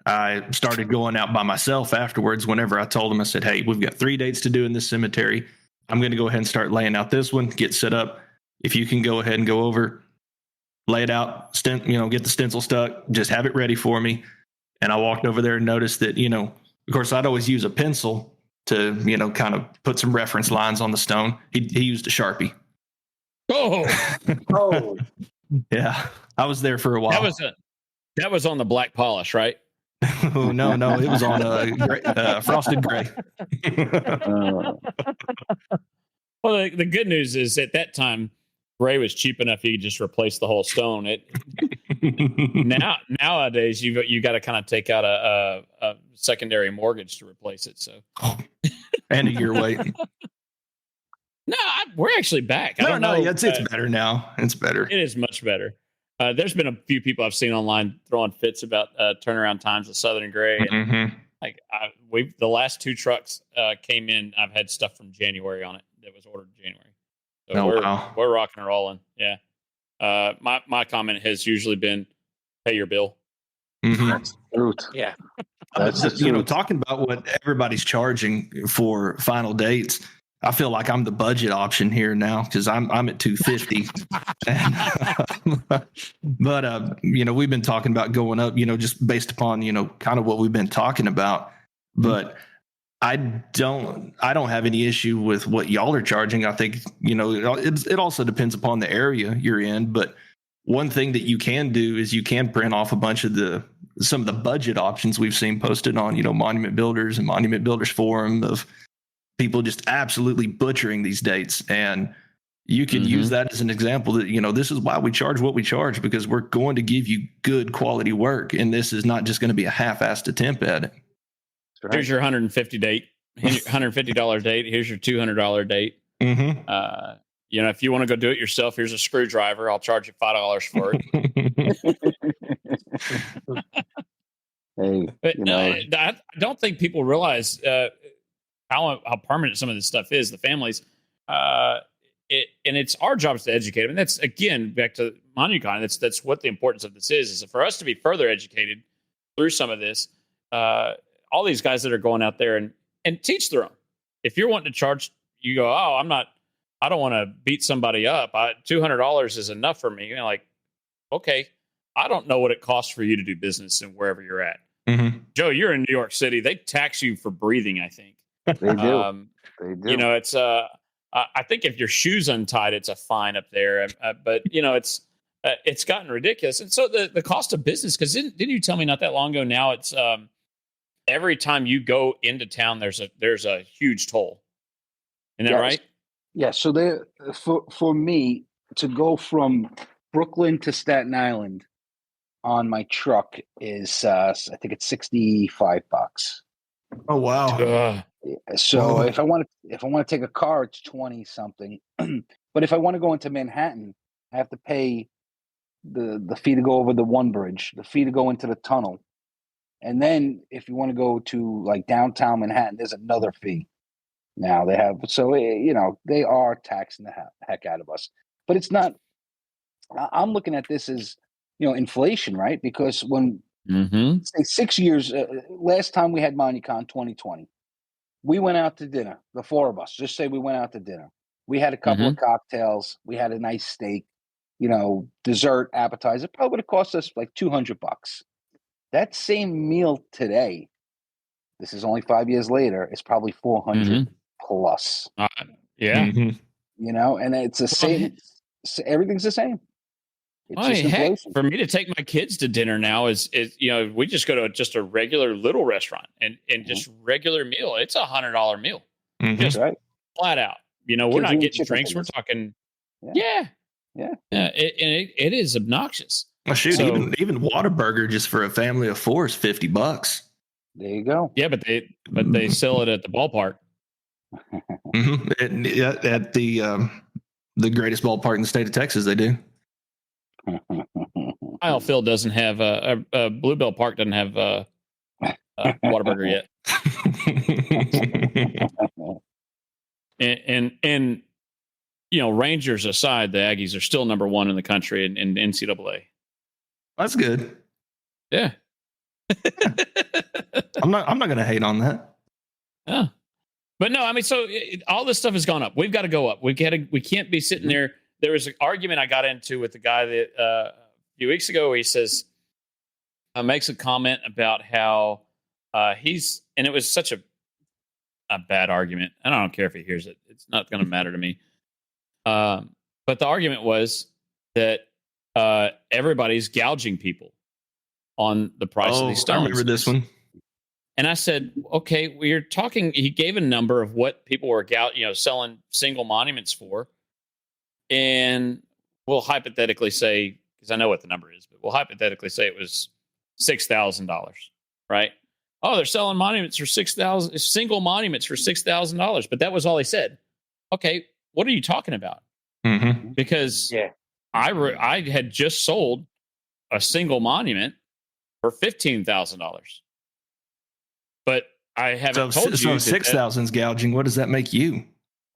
I started going out by myself afterwards. Whenever I told him, I said, hey, we've got 3 dates to do in this cemetery. I'm going to go ahead and start laying out this one, get set up. If you can go ahead and go over, lay it out, get the stencil stuck, just have it ready for me. And I walked over there and noticed that, of course, I'd always use a pencil to, kind of put some reference lines on the stone. He used a Sharpie. Oh, Yeah, I was there for a while. That was on the black polish, right? Oh, no, it was on frosted gray. Well, the good news is at that time, gray was cheap enough you could just replace the whole stone. Nowadays you got to kind of take out a secondary mortgage to replace it. So and a year wait. No, we're actually back. I don't know. It's better now. It's better. It is much better. There's been a few people I've seen online throwing fits about turnaround times of Southern Gray. And the last 2 trucks came in. I've had stuff from January on it that was ordered in January. So we're rocking and rolling. Yeah. My comment has usually been, pay your bill. Mm-hmm. That's the truth. Yeah. That's the truth. Talking about what everybody's charging for final dates, I feel like I'm the budget option here now because I'm at $250. But we've been talking about going up, just based upon kind of what we've been talking about. But I don't have any issue with what y'all are charging. I think it also depends upon the area you're in. But one thing that you can do is you can print off a bunch of some of the budget options we've seen posted on Monument Builders and Monument Builders Forum of people just absolutely butchering these dates. And you can use that as an example that, this is why we charge what we charge, because we're going to give you good quality work. And this is not just going to be a half-assed attempt at it. Right. Here's your $150 date, $150 date. Here's your $200 date. Mm-hmm. If you want to go do it yourself, here's a screwdriver. I'll charge you $5 for it. I don't think people realize how permanent some of this stuff is. The families, and it's our jobs to educate them. And that's again back to MONUCON. That's what the importance of this is for us to be further educated through some of this. All these guys that are going out there and teach their own. If you're wanting to charge, you go, I don't want to beat somebody up. $200 is enough for me. Okay, I don't know what it costs for you to do business and wherever you're at. Mm-hmm. Joe, you're in New York City. They tax you for breathing, I think. They do. They do. It's I think if your shoe's untied, it's a fine up there. But it's gotten ridiculous. And so the cost of business, because didn't you tell me not that long ago? Now it's every time you go into town, there's a huge toll. Isn't that right? Yeah. So for me to go from Brooklyn to Staten Island on my truck is I think it's $65. Oh wow. So if I want to take a car, it's 20 something. But if I want to go into Manhattan, I have to pay the fee to go over the one bridge, the fee to go into the tunnel. And then if you want to go to like downtown Manhattan, there's another fee. Now they have, so they are taxing the heck out of us. But it's not. I'm looking at this as inflation, right? Because when say 6 years, last time we had MONUCON 2020, we went out to dinner. The 4 of us. Just say we went out to dinner. We had a couple of cocktails. We had a nice steak. Dessert, appetizer. Probably would have cost us like $200. That same meal today, this is only 5 years later, is probably 400 plus. Yeah. And it's the same. Everything's the same. It's for me to take my kids to dinner now is we just go to just a regular little restaurant and just regular meal. It's $100 meal, just flat out. We're not getting drinks. We're talking, it is obnoxious. Well, shoot, even Whataburger just for a family of 4 is $50. There you go. Yeah, but they sell it at the ballpark. At the greatest ballpark in the state of Texas, they do. Phil doesn't have a Bluebell Park doesn't have Whataburger yet. and Rangers aside, the Aggies are still number 1 in the country in NCAA. That's good. Yeah. I'm not going to hate on that. Yeah. But no, so all this stuff has gone up. We've got to go up. We can't be sitting there. There was an argument I got into with the guy that a few weeks ago where he says, makes a comment about how and it was such a bad argument. And I don't care if he hears it. It's not going to matter to me. But the argument was that everybody's gouging people on the price of these stones. I remember this one. And I said, okay, we're talking. He gave a number of what people were selling single monuments for, and we'll hypothetically say, because I know what the number is, but we'll hypothetically say it was $6,000, right? Oh, they're selling monuments for $6,000, single monuments for $6,000, but that was all he said. Okay, what are you talking about? Mm-hmm. Because I had just sold a single monument for $15,000, but I haven't told you. So 6,000 is gouging. What does that make you?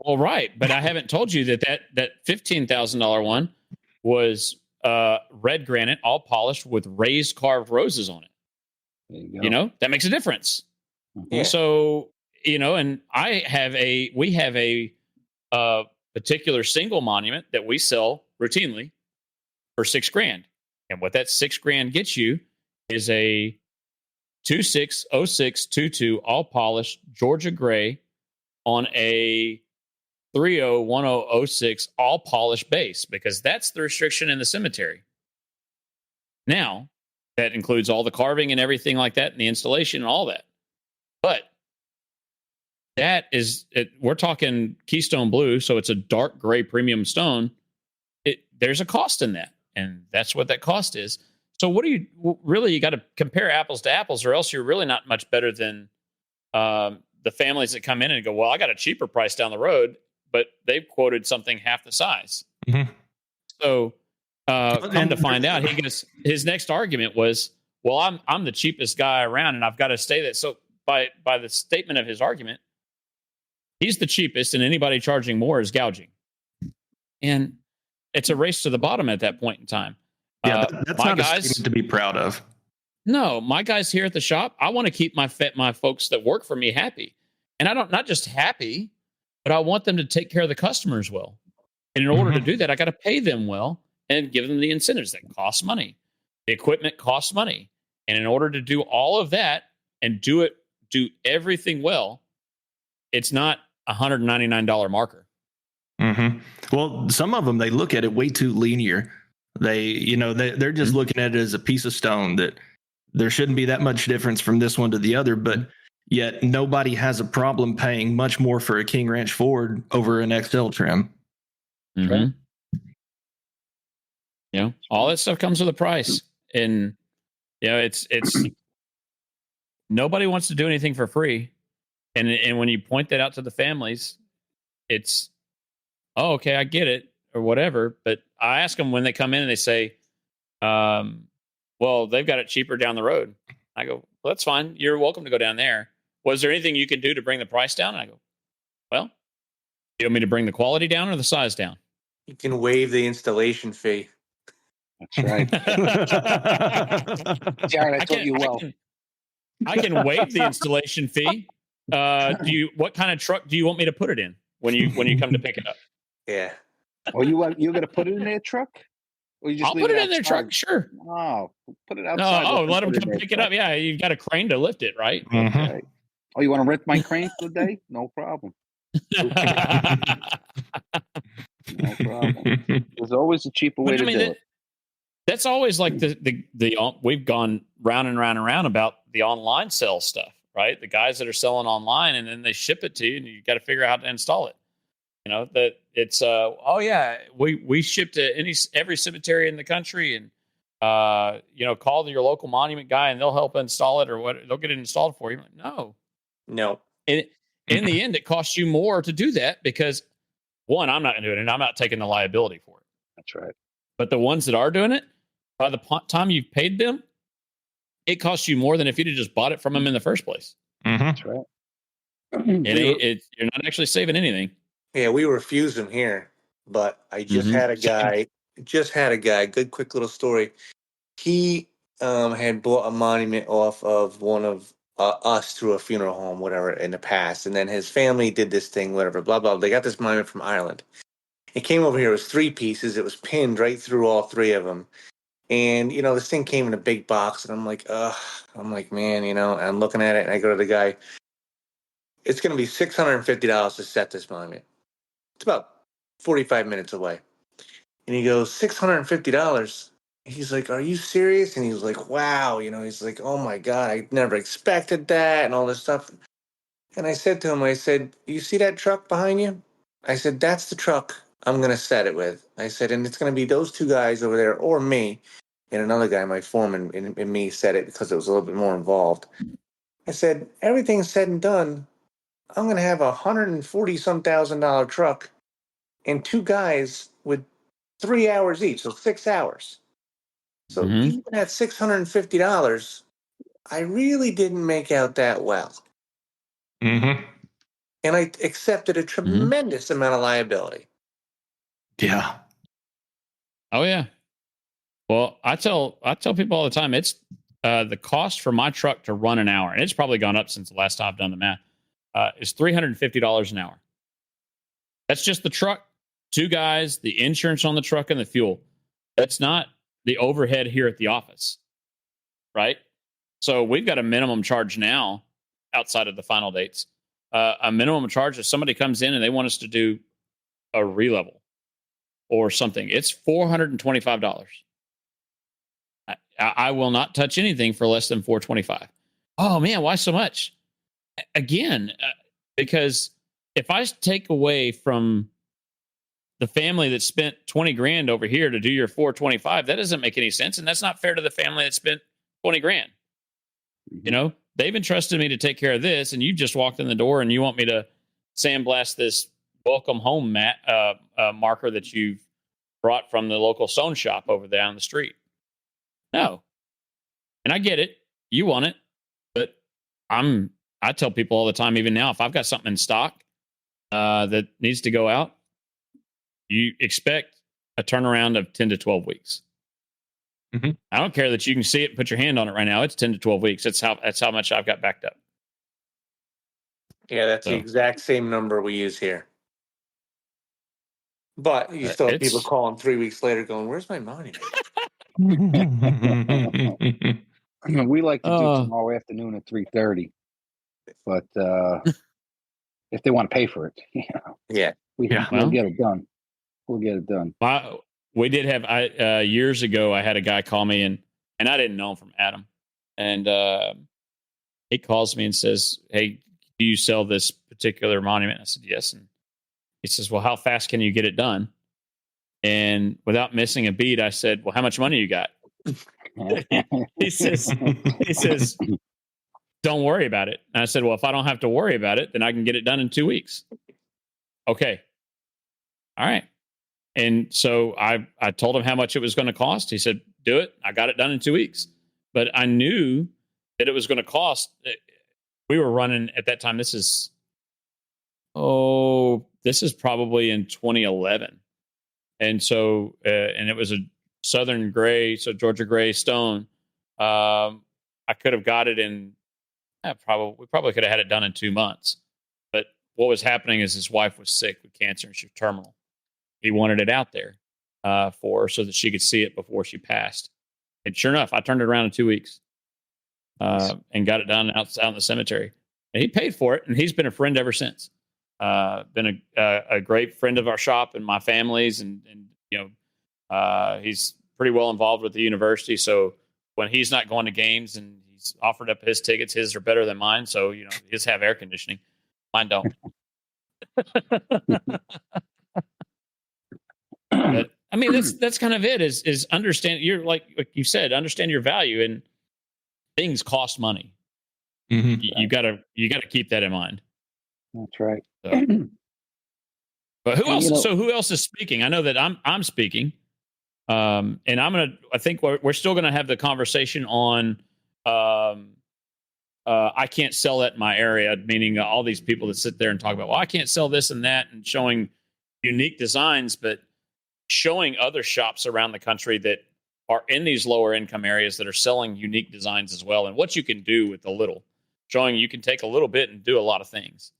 Well, right, but I haven't told you that $15,000 one was red granite, all polished with raised carved roses on it. There you go. You know, that makes a difference. Yeah. So, and we have a particular single monument that we sell routinely for $6,000. And what that $6,000 gets you is a 260622 all polished Georgia gray on a 301006 all polished base, because that's the restriction in the cemetery. Now, that includes all the carving and everything like that, and the installation and all that. But that is, we're talking Keystone Blue, so it's a dark gray premium stone. There's a cost in that, and that's what that cost is. So what do you got to compare apples to apples, or else you're really not much better than the families that come in and go, well, I got a cheaper price down the road, but they've quoted something half the size. Mm-hmm. So come to find out, his next argument was, well, I'm the cheapest guy around, and I've got to stay that. So by the statement of his argument, he's the cheapest, and anybody charging more is gouging. And it's a race to the bottom at that point in time. Yeah, that's not a statement to be proud of. No, my guys here at the shop, I want to keep my folks that work for me happy. And not just happy, but I want them to take care of the customers well. And in order to do that, I got to pay them well and give them the incentives that cost money. The equipment costs money. And in order to do all of that and do everything well, it's not a $199 marker. Mm-hmm. Well, some of them, they look at it way too linear. They're just looking at it as a piece of stone that there shouldn't be that much difference from this one to the other, but yet nobody has a problem paying much more for a King Ranch Ford over an XL trim. Mm-hmm. Right? All that stuff comes with a price, and it's nobody wants to do anything for free, and when you point that out to the families, it's, oh, okay, I get it, or whatever. But I ask them when they come in and they say, well, they've got it cheaper down the road. I go, well, that's fine. You're welcome to go down there. Was there anything you can do to bring the price down? And I go, well, you want me to bring the quality down or the size down? You can waive the installation fee. That's right. Jerred, I taught you well. I can waive the installation fee. What kind of truck do you want me to put it in when you come to pick it up? Yeah. Oh, you're going to put it in their truck? Or you just I'll put it in their truck, sure. Oh, put it outside. No, let them come pick it up. Yeah, you've got a crane to lift it, right? Mm-hmm. Okay. Oh, you want to rent my crane for the day? No problem. No problem. There's always a cheaper way to do it. That's always like the we've gone round and round and round about the online sales stuff, right? The guys that are selling online and then they ship it to you, and you got to figure out how to install it. That it's we ship to every cemetery in the country, and call your local monument guy and they'll help install it, or what, they'll get it installed for you. No. In the end, it costs you more to do that because, one, I'm not going to do it, and I'm not taking the liability for it. That's right. But the ones that are doing it, by the time you've paid them, it costs you more than if you'd have just bought it from them in the first place. Mm-hmm. That's right. You're not actually saving anything. Yeah, we refuse them here, but I just had a guy. Good, quick little story. He had bought a monument off of one of us through a funeral home, whatever, in the past, and then his family did this thing, whatever, blah blah. They got this monument from Ireland. It came over here. It was 3 pieces. It was pinned right through all 3 of them, and this thing came in a big box, and I'm like, man, and I'm looking at it, and I go to the guy. It's going to be $650 to set this monument. It's about 45 minutes away. And he goes, $650. He's like, are you serious? And he was like, wow. He's like, oh my God, I never expected that and all this stuff. And I said to him, I said, you see that truck behind you? I said, that's the truck I'm going to set it with. I said, and it's going to be those two guys over there or me and another guy, my foreman, and me set it because it was a little bit more involved. I said, everything said and done, I'm going to have $140-some thousand truck and two guys with 3 hours each, so 6 hours. So even at $650, I really didn't make out that well. Mm-hmm. And I accepted a tremendous amount of liability. Yeah. Oh yeah. Well, I tell people all the time, it's the cost for my truck to run an hour, and it's probably gone up since the last time I've done the math, is $350 an hour. That's just the truck, two guys, the insurance on the truck, and the fuel. That's not the overhead here at the office, right? So we've got a minimum charge now outside of the final dates. A minimum charge if somebody comes in and they want us to do a relevel or something, it's $425. I will not touch anything for less than $425. Oh man, why so much? Again, because if I take away from the family that spent 20 grand over here to do your 425, that doesn't make any sense. And that's not fair to the family that spent 20 grand. They've entrusted me to take care of this, and you just walked in the door and you want me to sandblast this welcome home marker that you've brought from the local stone shop over there on the street. No. And I get it. You want it. But I tell people all the time, even now, if I've got something in stock that needs to go out, you expect a turnaround of 10 to 12 weeks. Mm-hmm. I don't care that you can see it and put your hand on it right now. It's 10 to 12 weeks. That's how much I've got backed up. Yeah, that's the exact same number we use here. But you still have people calling 3 weeks later going, where's my money? We like to do tomorrow afternoon at 3:30. But if they want to pay for it, we'll get it done. We'll get it done. We did have years ago. I had a guy call me and I didn't know him from Adam, and he calls me and says, "Hey, do you sell this particular monument?" I said, "Yes." And he says, "Well, how fast can you get it done?" And without missing a beat, I said, "Well, how much money you got?" He says, "Don't worry about it." And I said, "Well, if I don't have to worry about it, then I can get it done in 2 weeks." Okay. All right. And so I told him how much it was going to cost. He said, "Do it." I got it done in 2 weeks. But I knew that it was going to cost. We were running at that time. This is probably in 2011. And so, and it was a Southern gray, so Georgia gray stone. I could have got it in, we probably could have had it done in 2 months. But what was happening is his wife was sick with cancer and she was terminal. He wanted it out there for her so that she could see it before she passed. And sure enough, I turned it around in 2 weeks and got it done out in the cemetery. And he paid for it, and he's been a friend ever since. Been a great friend of our shop and my family's, and he's pretty well involved with the university. So when he's not going to games and he's offered up his tickets, his are better than mine. So his have air conditioning, mine don't. But I mean, that's kind of it. Is understand you're like you said, understand your value, and things cost money. Mm-hmm. You gotta keep that in mind. That's right. So. But who else? So who else is speaking? I know that I'm speaking, and I think we're still gonna have the conversation on. I can't sell that in my area, meaning all these people that sit there and talk about, well, I can't sell this and that, and showing unique designs, but showing other shops around the country that are in these lower income areas that are selling unique designs as well, and what you can do with a little. Showing you can take a little bit and do a lot of things.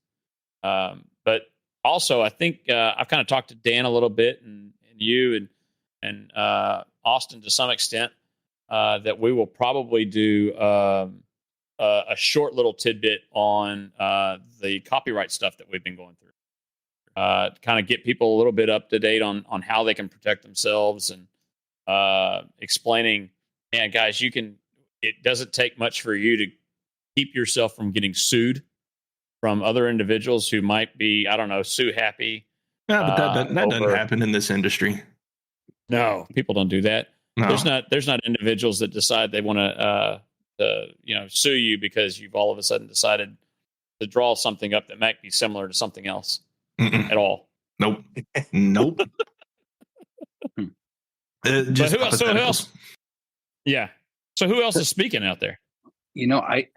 But also, I think I've kind of talked to Dan a little bit, and you and Austin to some extent, that we will probably do a short little tidbit on the copyright stuff that we've been going through. kind of get people a little bit up to date on how they can protect themselves, and explaining, man, guys, it doesn't take much for you to keep yourself from getting sued from other individuals who might be, I don't know, sue happy. Yeah, but that doesn't happen in this industry. No, people don't do that. No. There's not individuals that decide they want to sue you because you've all of a sudden decided to draw something up that might be similar to something else. Mm-mm. At all. Nope. Just who else? Yeah. So who else is speaking out there? I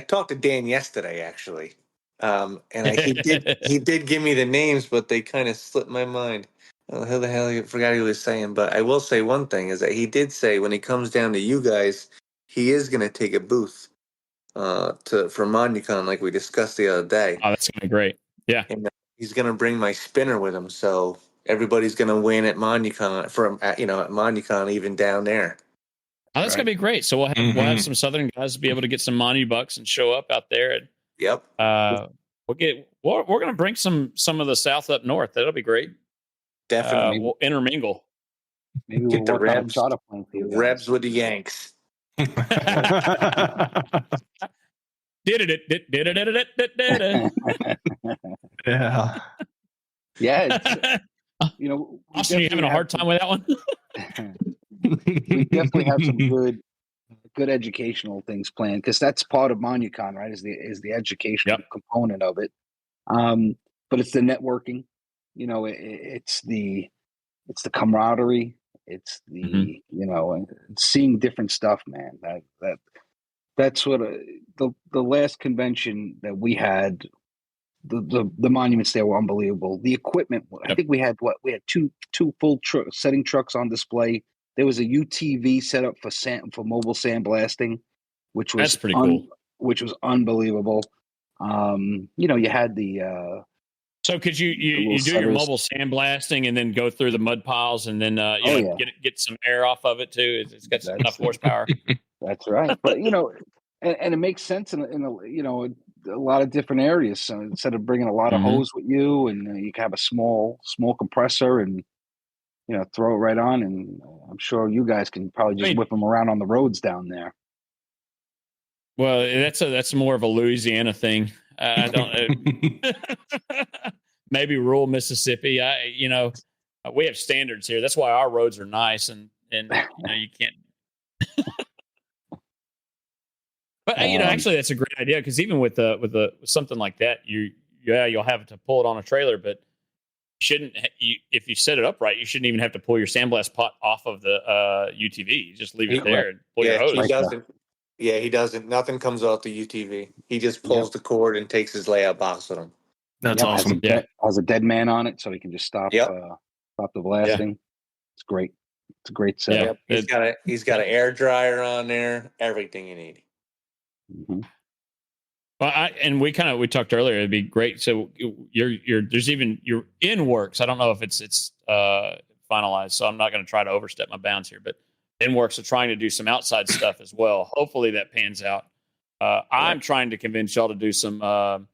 talked to Dan yesterday, actually, he did give me the names, but they kind of slipped my mind. Oh, who the hell I forgot he was saying. But I will say one thing is that he did say when it comes down to you guys, he is going to take a booth for MONUCON, like we discussed the other day. Oh, that's going to be great. Yeah, and he's going to bring my spinner with him, so everybody's going to win at MONUCON at MONUCON, even down there. Oh, that's going to be great. So we'll have some Southern guys be able to get some Monu bucks and show up out there. And, yep. We're going to bring some of the South up north. That'll be great. Definitely. We'll intermingle. Maybe get the Rebs, Rebs with the Yanks. Yeah. Yeah. Austin, you having a hard time with that one? We definitely have some good educational things planned, because that's part of MONUCON, right? Is the educational component of it. But it's the networking. It's the camaraderie. It's the seeing different stuff, man. That's what the last convention that we had. The monuments there were unbelievable. The equipment, I think we had two full setting trucks on display. There was a UTV set up for mobile sandblasting, which was pretty cool. Which was unbelievable. You had the. So could you do your mobile sandblasting and then go through the mud piles and then get some air off of it too? It's got enough horsepower. That's right, but and it makes sense in a lot of different areas. So instead of bringing a lot of hose with you, and you can have a small compressor and throw it right on, and I'm sure you guys can probably just whip them around on the roads down there. Well, that's more of a Louisiana thing. I don't maybe rural Mississippi. We have standards here. That's why our roads are nice, and you can't. But actually, that's a great idea, because even with something like that, you'll have to pull it on a trailer, but if you set it up right, you shouldn't even have to pull your sandblast pot off of the UTV. You just leave it there and pull your hose. He doesn't. Yeah, he doesn't. Nothing comes off the UTV. He just pulls the cord and takes his layout box with him. That's awesome. Has a dead man on it, so he can just stop the blasting. It's great. It's a great setup. Yep. He's got an air dryer on there. Everything you need. Mm-hmm. Well, we talked earlier. It'd be great. So you're in works. I don't know if it's finalized, so I'm not going to try to overstep my bounds here. But in works are trying to do some outside stuff as well. Hopefully that pans out. I'm trying to convince y'all to do some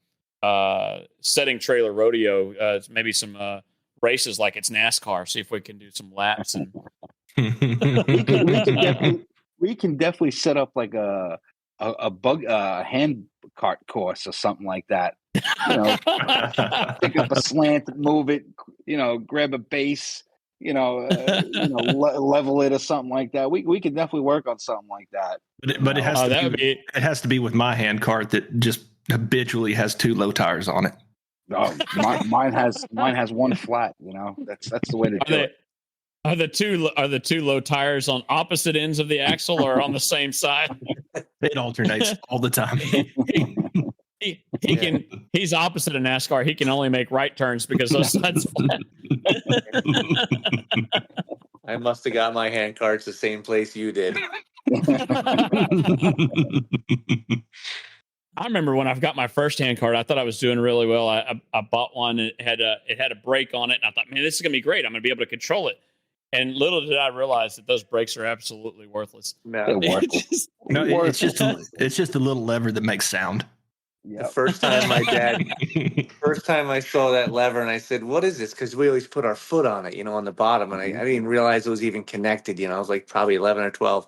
setting trailer rodeo, maybe some races like it's NASCAR. See if we can do some laps. And we can definitely set up like a hand cart course or something like that. Pick up a slant, move it. Grab a base. Level it or something like that. We could definitely work on something like that. But it has to be with my hand cart that just habitually has 2 low tires on it. Oh, mine has one flat. That's the way to do it. Are the two low tires on opposite ends of the axle or on the same side? It alternates all the time. He's opposite of NASCAR. He can only make right turns because those sides flat. I must have got my hand carts the same place you did. I remember when I've got my first hand cart, I thought I was doing really well. I bought one. It had a brake on it, and I thought, man, this is gonna be great. I'm gonna be able to control it. And little did I realize that those brakes are absolutely worthless. No, it's just a little lever that makes sound. Yep. The first time first time I saw that lever, and I said, "What is this?" Because we always put our foot on it, on the bottom, and I didn't realize it was even connected. I was like probably 11 or 12.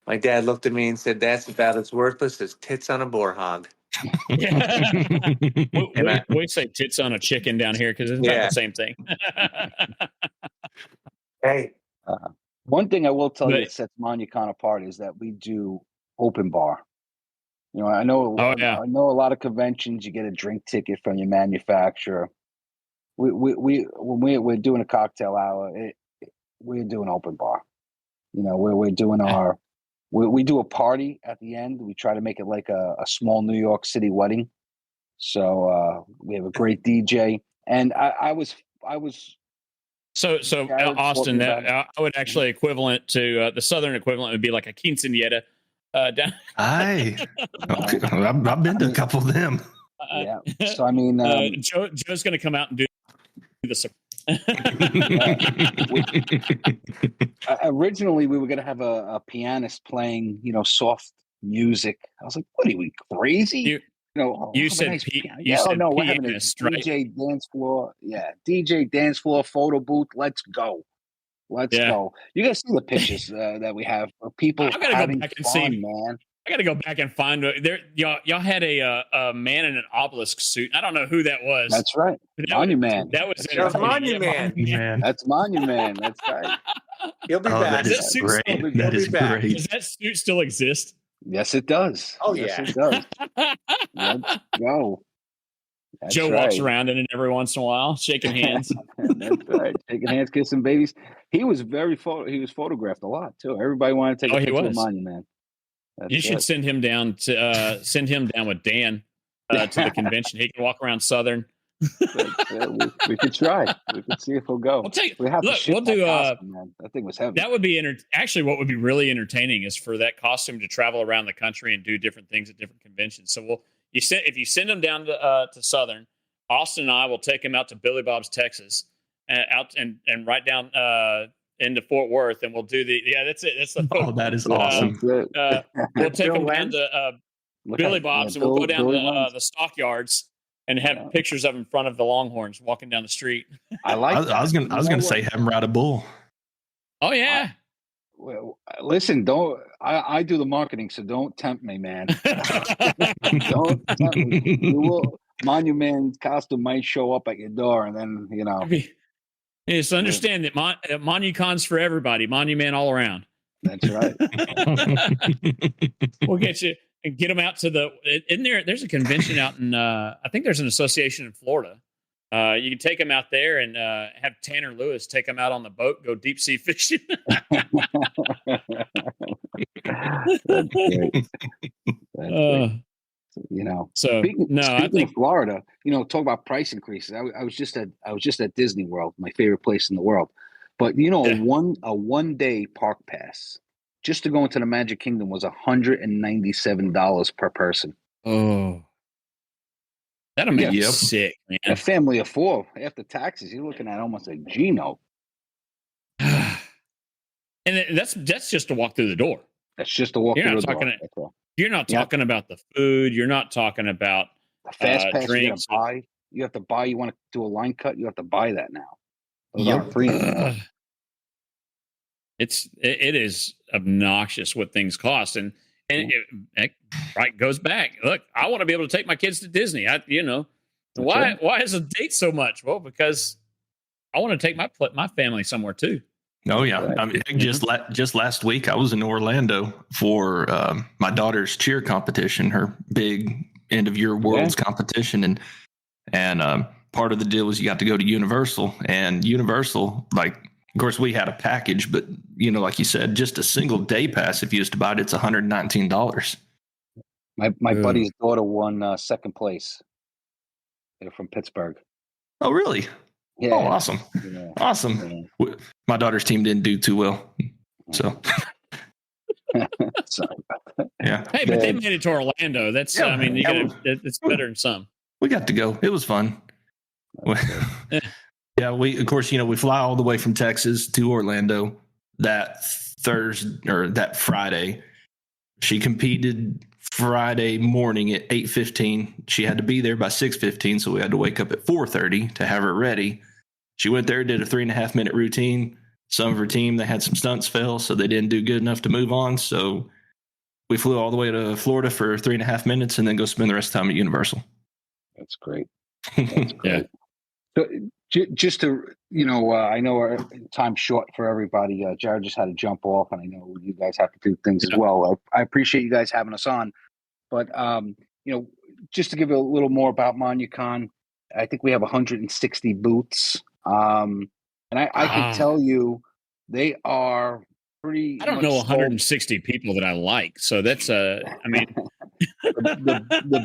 My dad looked at me and said, "That's about as worthless as tits on a boar hog." we say tits on a chicken down here because it's not the same thing. Hey, one thing I will tell you that sets MONUCON apart is that we do open bar. I know. I know a lot of conventions. You get a drink ticket from your manufacturer. When we're doing a cocktail hour, we're doing open bar. We're doing we do a party at the end. We try to make it like a small New York City wedding. So we have a great DJ, and I was. So Austin, I would actually equivalent to the Southern equivalent would be like a quinceañera. Down. I've been to a couple of them. Yeah. So I mean, Joe's going to come out and do this. Originally, we were going to have a pianist playing, soft music. I was like, "What are we crazy?" You said nice we're having a DJ dance floor. Yeah, DJ dance floor, photo booth. Let's go. Let's go. You guys see the pictures that we have of people having fun, man. I got to go back and find there. Y'all had a man in an obelisk suit. I don't know who that was. That's right. Monument. That was Monument. That's Monument. That's right. He'll be back. That is great. That is great. Does that suit still exist? Yes, it does. Oh, yes, it does. Let's go. That's Joe walks around in it every once in a while, shaking hands. That's right. Shaking hands, kissing babies. He was he was photographed a lot too. Everybody wanted to take a picture of Monument. You should send him down with Dan to the convention. He can walk around Southern. We could try. We could see if he'll go. We'll do. That thing was heavy. That would be actually what would be really entertaining is for that costume to travel around the country and do different things at different conventions. So if you send him down to Southern, Austin and I will take him out to Billy Bob's Texas, and right down into Fort Worth, and we'll do that's it. That's the that is awesome. We'll take him down to Billy Bob's, and we'll go down to the stockyards and have pictures of him in front of the Longhorns walking down the street. I was gonna say have him ride a bull. Oh yeah. Well, listen, I do the marketing, so don't tempt me, man. Don't tempt me. Monument costume might show up at your door, and then Just understand that MONUCON's for everybody. Monument all around. That's right. We'll get you and get them out to there's a convention out in, I think there's an association in Florida. You can take them out there and have Tanner Lewis take them out on the boat, go deep sea fishing. That's great. Great. Speaking of Florida, talk about price increases. I was just at Disney World, my favorite place in the world. But a one day park pass just to go into the Magic Kingdom was $197 per person. Oh, that'll make you sick, man. A family of four after taxes, you're looking at almost a G-note. And that's just to walk through the door. That's just to walk through the door. You're not talking about the food. You're not talking about the fast pass. Drinks. You have to buy. You want to do a line cut? You have to buy that now. Those aren't free anymore. It is obnoxious what things cost, and it goes back. Look, I want to be able to take my kids to Disney. Why is the date so much? Well, because I want to take my family somewhere too. Oh yeah, right. I mean, just last week I was in Orlando for my daughter's cheer competition, her big end of year Worlds competition, and part of the deal was you got to go to Universal, and Universal, like, of course we had a package, but like you said, just a single day pass, if you used to buy it, it's $119. My buddy's daughter won second place. They're from Pittsburgh. Oh really? Yeah. Oh, awesome. Yeah. Awesome. Yeah. My daughter's team didn't do too well. So. Sorry about that. Yeah. Hey, but they made it to Orlando. That's, it's better than some. We got to go. It was fun. Yeah. Of course, we fly all the way from Texas to Orlando that Thursday or that Friday. She competed Friday morning at 8:15. She had to be there by 6:15, so we had to wake up at 4:30 to have her ready. She went there, did a 3.5-minute routine. Some of her team, they had some stunts fail, so they didn't do good enough to move on. So we flew all the way to Florida for 3.5 minutes and then go spend the rest of the time at Universal. That's great. That's great. So, just to, I know our time's short for everybody. Jerred just had to jump off, and I know you guys have to do things as well. I appreciate you guys having us on. But, just to give you a little more about MONUCON, I think we have 160 booths. And I can tell you they are pretty. I don't know 160 people that I like. So that's, the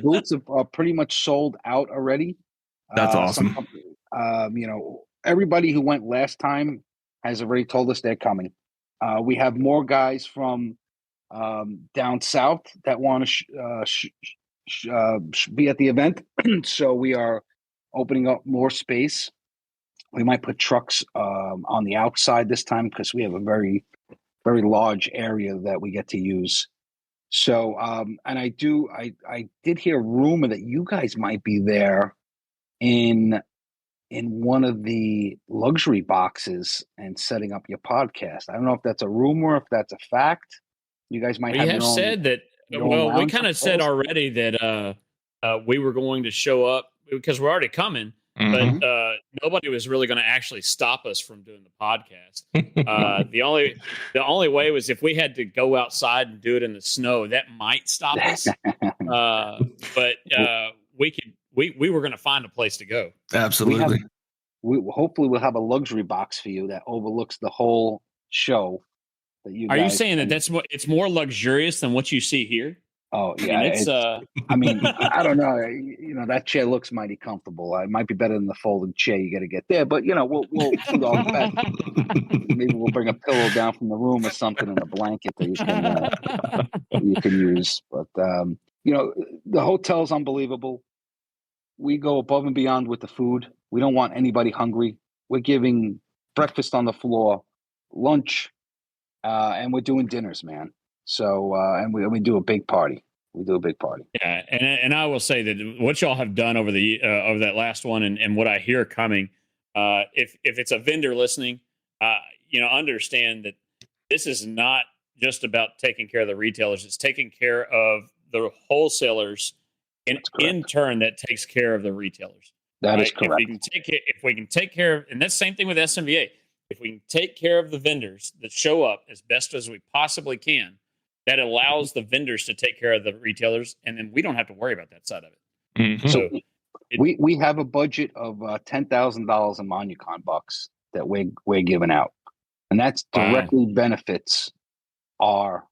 booths are pretty much sold out already. That's awesome. Everybody who went last time has already told us they're coming. We have more guys from down south that want to be at the event. So we are opening up more space. We might put trucks on the outside this time because we have a very, very large area that we get to use. So, and I did hear a rumor that you guys might be there in one of the luxury boxes and setting up your podcast. I don't know if that's a rumor, if that's a fact. You guys might have said that. Well, we kind of said already that we were going to show up because we're already coming, but nobody was really going to actually stop us from doing the podcast. The only way was if we had to go outside and do it in the snow. That might stop us. But we were going to find a place to go. Absolutely. Hopefully we'll have a luxury box for you that overlooks the whole show. Are you saying that it's more luxurious than what you see here? Oh yeah, I don't know. That chair looks mighty comfortable. It might be better than the folding chair you got to get there, but we'll do all the best. Maybe we'll bring a pillow down from the room or something and a blanket that you can use. But the hotel's unbelievable. We go above and beyond with the food. We don't want anybody hungry. We're giving breakfast on the floor, lunch, and we're doing dinners, man. So, and we do a big party. We do a big party. Yeah, and I will say that what y'all have done over that last one, and what I hear coming, if it's a vendor listening, understand that this is not just about taking care of the retailers. It's taking care of the wholesalers, and in turn, that takes care of the retailers. That is correct. If we can take care of, and that's the same thing with SMVA. If we can take care of the vendors that show up as best as we possibly can, that allows the vendors to take care of the retailers, and then we don't have to worry about that side of it. Mm-hmm. So we have a budget of $10,000 in MONUCON bucks that we're giving out, and that's directly benefits our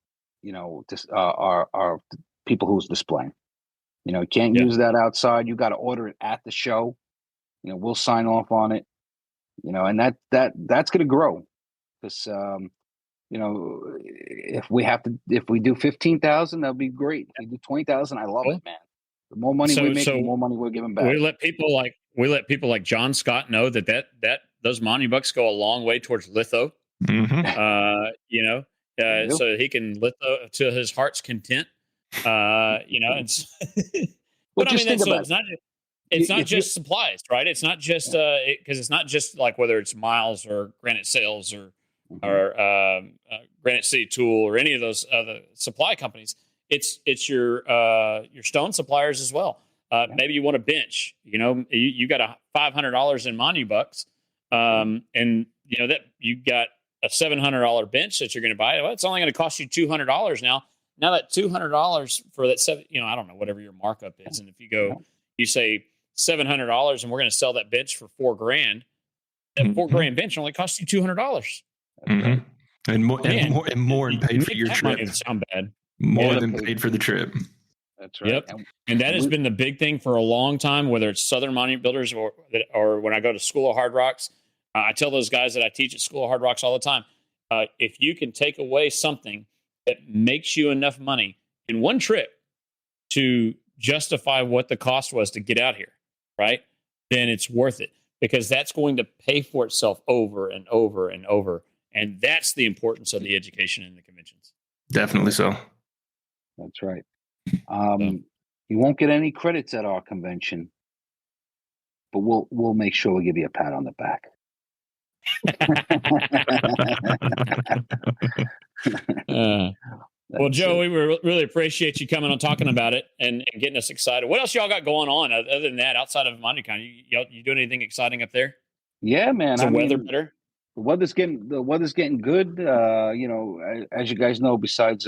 people who's displaying. You can't use that outside. You got to order it at the show. We'll sign off on it. And that's going to grow because, if we do 15,000, that'd be great. If we do 20,000, I love it, man. The more money we make, the more money we're giving back. We let people like John Scott know that those MONUBucks go a long way towards litho. Mm-hmm. So he can litho to his heart's content. But it's not just supplies, right? It's not just because it's not just like whether it's Miles or Granite Sales or Granite City Tool or any of those other supply companies. It's your stone suppliers as well. Maybe you want a bench. You got $500 in MONUBucks, and that you got a $700 bench that you're going to buy. Well, it's only going to cost you $200 now. Now that $200 for that I don't know, whatever your markup is, and if you say $700 and we're going to sell that bench for $4,000, that $4,000 bench only costs you $200. Mm-hmm. And more paid for your trip. Doesn't sound bad. More than paid for the trip. That's right. Yep. And that has been the big thing for a long time, whether it's Southern Monument Builders or when I go to School of Hard Rocks. I tell those guys that I teach at School of Hard Rocks all the time, if you can take away something that makes you enough money in one trip to justify what the cost was to get out here, right? Then it's worth it because that's going to pay for itself over and over and over. And that's the importance of the education in the conventions. Definitely so. That's right. You won't get any credits at our convention, but we'll make sure we give you a pat on the back. Well, Joe, we really appreciate you coming on, talking about it, and getting us excited. What else y'all got going on other than that outside of MONUCON? You doing anything exciting up there? Yeah, man. Is the weather better? The weather's getting good. As you guys know, besides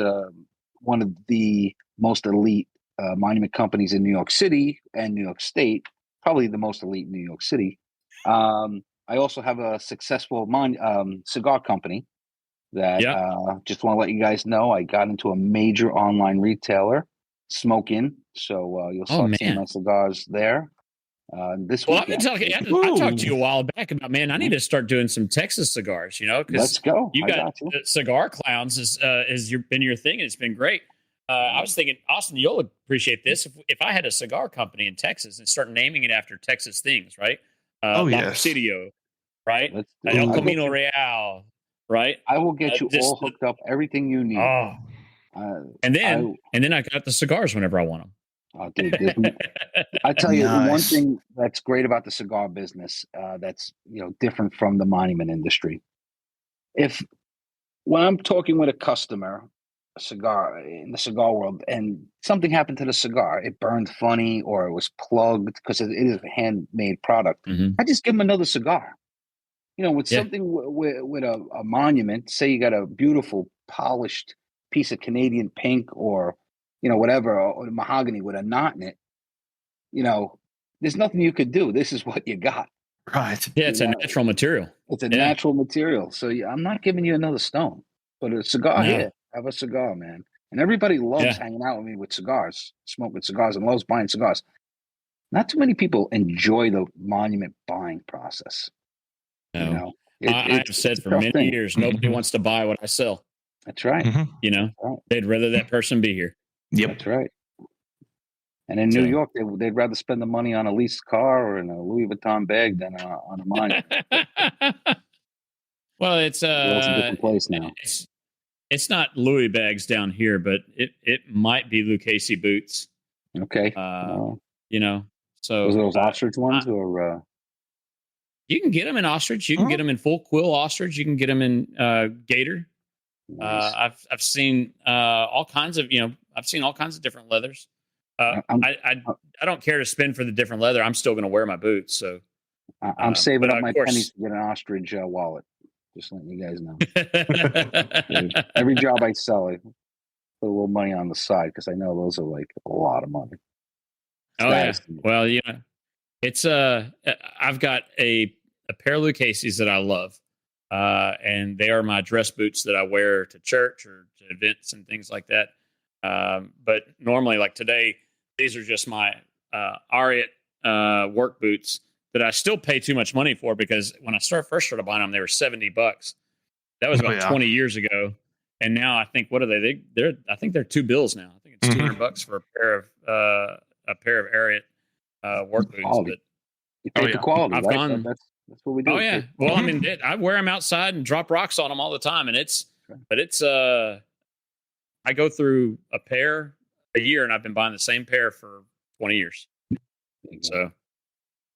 one of the most elite monument companies in New York City and New York State, probably the most elite in New York City. I also have a successful cigar company that just want to let you guys know I got into a major online retailer, Smoke In. So you'll start seeing my cigars there. This week. I've been talking. I talked to you a while back about, man, I need to start doing some Texas cigars. Because let's go. You got Cigar Clowns is been your thing, and it's been great. I was thinking, Austin, you'll appreciate this. If I had a cigar company in Texas and start naming it after Texas things, right? Presidio, right? El Camino Real, right? I will get you all hooked up, everything you need. And then I got the cigars whenever I want them. Oh, dude, I tell you, one thing that's great about the cigar business, that's different from the monument industry. When I'm talking with a customer, a cigar in the cigar world, and something happened to the cigar, it burned funny or it was plugged because it is a handmade product. I just give them another cigar. With something with a monument, say you got a beautiful polished piece of Canadian pink or whatever, or mahogany with a knot in it, there's nothing you could do. This is what you got. Right. Yeah, it's a natural material. It's a natural material. So I'm not giving you another stone, but a cigar here. Have a cigar, man. And everybody loves hanging out with me with cigars, smoking cigars, and loves buying cigars. Not too many people enjoy the monument buying process. No. I've said for many years, nobody wants to buy what I sell. That's right. They'd rather that person be here. Yep. That's right. And in New York, they'd rather spend the money on a leased car or in a Louis Vuitton bag than on a monument. Well, it's a different place now. It's not Louis bags down here, but it might be Lucchese boots. Okay. So those ostrich ones, or you can get them in ostrich. You can get them in full quill ostrich. You can get them in gator. Nice. I've seen all kinds of different leathers. I don't care to spend for the different leather. I'm still going to wear my boots. So I'm saving up my pennies to get an ostrich wallet. Just letting you guys know. Every job I sell, I put a little money on the side because I know those are like a lot of money. Well, it's I've got a pair of Lucchese's that I love. And they are my dress boots that I wear to church or to events and things like that. But normally, like today, these are just my Ariat work boots that I still pay too much money for because when I first started buying them, they were $70. That was about 20 years ago. And now I think, what are they? I think they're $2 now. I think it's $200 for a pair of Ariat work boots. But you pay for quality. I've gone. That's what we do. Oh yeah. Well, I mean, I wear them outside and drop rocks on them all the time, and I go through a pair a year, and I've been buying the same pair for 20 years. So,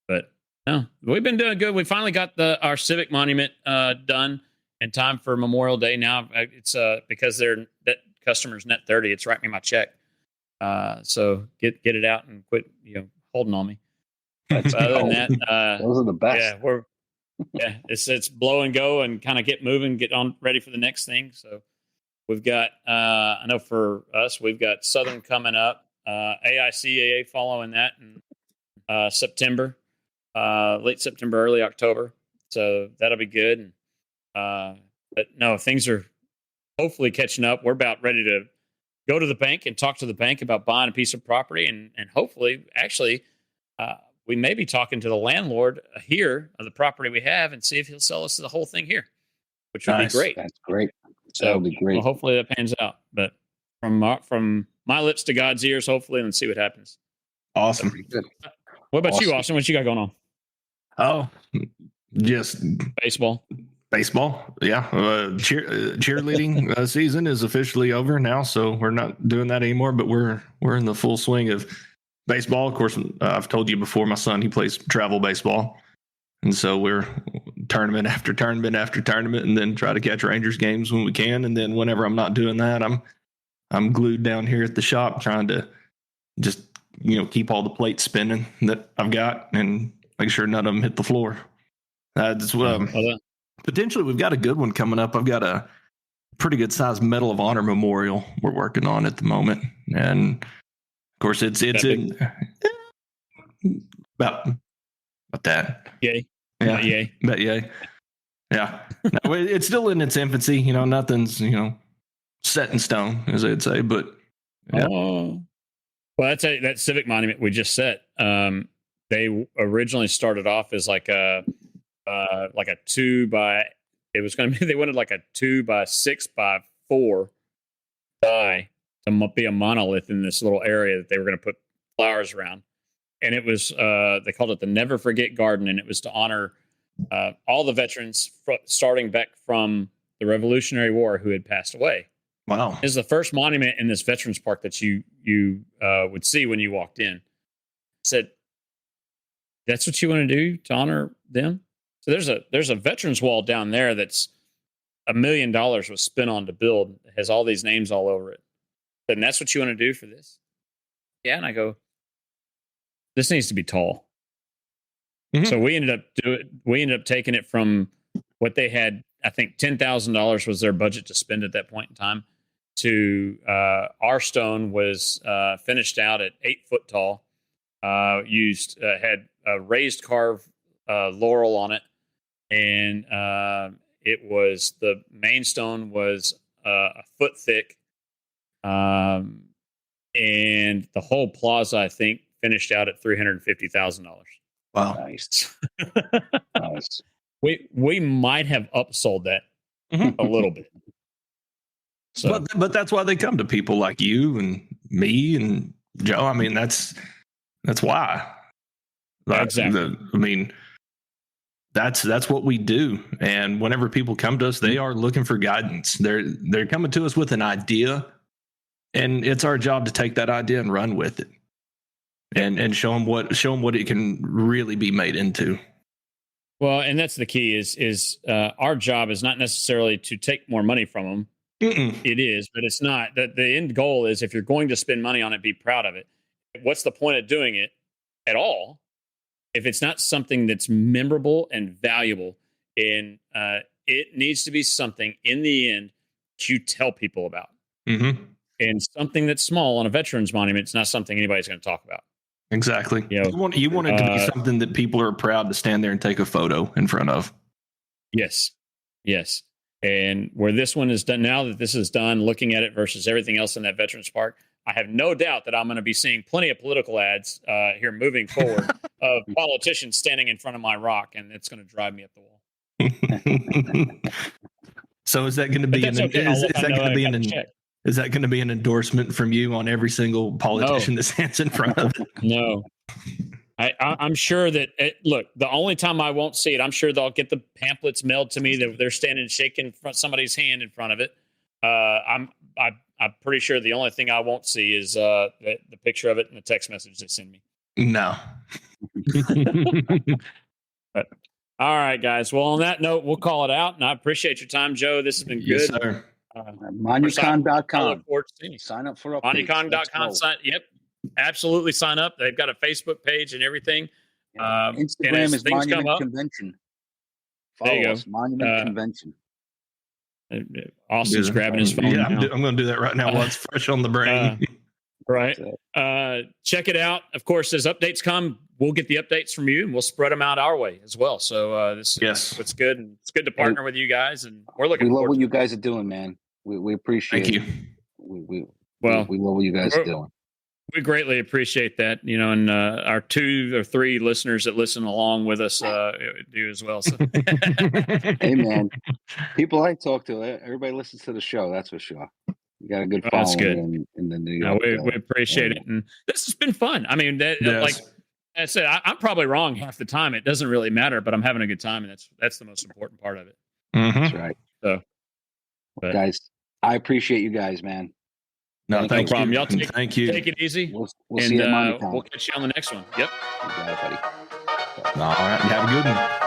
but no, we've been doing good. We finally got our civic monument done in time for Memorial Day. Now it's because that customer's net 30. It's writing me my check. So get it out and quit holding on me. But other than that, those are the best. Yeah, it's blow and go and kind of get moving, get on ready for the next thing. So we've got I know for us we've got Southern coming up, AICAA following that in September, late September, early October. So that'll be good. But no, things are hopefully catching up. We're about ready to go to the bank and talk to the bank about buying a piece of property, and hopefully, actually, we may be talking to the landlord here of the property we have and see if he'll sell us the whole thing here, which would be great. That's great. So that would be great. Well, hopefully that pans out. But from my lips to God's ears, hopefully, and see what happens. Awesome. What about you, Austin? What you got going on? Oh, just baseball. Baseball, yeah. Cheerleading season is officially over now, so we're not doing that anymore. But we're in the full swing of baseball. Of course, I've told you before. My son, he plays travel baseball, and so we're tournament after tournament after tournament, and then try to catch Rangers games when we can. And then whenever I'm not doing that, I'm glued down here at the shop trying to just keep all the plates spinning that I've got and make sure none of them hit the floor. That's what. Potentially, we've got a good one coming up. I've got a pretty good sized Medal of Honor memorial we're working on at the moment, and of course, it's in about that. Yay! Yeah, yay! But yay! Yeah, no, it's still in its infancy. Nothing's set in stone, as I'd say. But yeah. Well, that civic monument we just set. They originally started off as like a 2 by. It was going to be. They wanted like a 2 by 6 by 4 die to be a monolith in this little area that they were going to put flowers around, and it was. They called it the Never Forget Garden, and it was to honor all the veterans starting back from the Revolutionary War who had passed away. Wow! This is the first monument in this veterans park that you would see when you walked in. I said, "That's what you want to do to honor them." So there's a veterans wall down there that's $1 million was spent on to build. It has all these names all over it. And that's what you want to do for this? Yeah. And I go, this needs to be tall. Mm-hmm. So we ended up taking it from what they had. I think $10,000 was their budget to spend at that point in time. To our stone was finished out at 8 foot tall. Had a raised carved laurel on it. And it was the main stone was a foot thick, and the whole plaza I think finished out at $350,000. Wow, nice. Nice. We might have upsold that a little bit. So, but that's why they come to people like you and me and Joe. I mean, that's why. Exactly. That's what we do. And whenever people come to us, they are looking for guidance. They're coming to us with an idea, and it's our job to take that idea and run with it, and show them what it can really be made into. Well, and that's the key is our job is not necessarily to take more money from them. Mm-mm. It is, but it's not. The end goal is if you're going to spend money on it, be proud of it. What's the point of doing it at all if it's not something that's memorable and valuable? And it needs to be something in the end you tell people about. Mm-hmm. And something that's small on a veterans monument, it's not something anybody's going to talk about. Exactly. You want it to be something that people are proud to stand there and take a photo in front of. Yes. And where this one is done, now that this is done, looking at it versus everything else in that Veterans Park, I have no doubt that I'm going to be seeing plenty of political ads here moving forward of politicians standing in front of my rock, and it's going to drive me up the wall. So is that going to be is that going to be an endorsement from you on every single politician that stands in front of it? No. I'm sure that look, the only time I won't see it, I'm sure they'll get the pamphlets mailed to me that they're standing shaking somebody's hand in front of it. I'm pretty sure the only thing I won't see is the picture of it and the text message they send me. No. But, all right, guys. Well, on that note, we'll call it out. And I appreciate your time, Joe. This has been good. Yes, sir. MONUCON.com. Sign up for updates. MONUCON.com. Yep. Absolutely sign up. They've got a Facebook page and everything. Instagram is Monument Convention. Follow us, Monument Convention. Austin's grabbing his phone. Yeah, I'm going to do that right now while it's fresh on the brain. Right. Check it out. Of course, as updates come, we'll get the updates from you and we'll spread them out our way as well. So it's good. And it's good to partner with you guys. And we love what you guys are doing, man. We appreciate it. Thank you. We love what you guys are doing. We greatly appreciate that, and our 2 or 3 listeners that listen along with us do as well. So. Hey, man, people I talk to, everybody listens to the show. That's for sure. You got a good following in the New York. We appreciate it, and this has been fun. I mean, like I said, I'm probably wrong half the time. It doesn't really matter, but I'm having a good time, and that's the most important part of it. That's right. So, guys, I appreciate you guys, man. No, no problem. Y'all thank you. Take it easy. We'll and see you at MONUCON. we'll catch you on the next one. Yep. You got it, buddy. All right. You have a good one.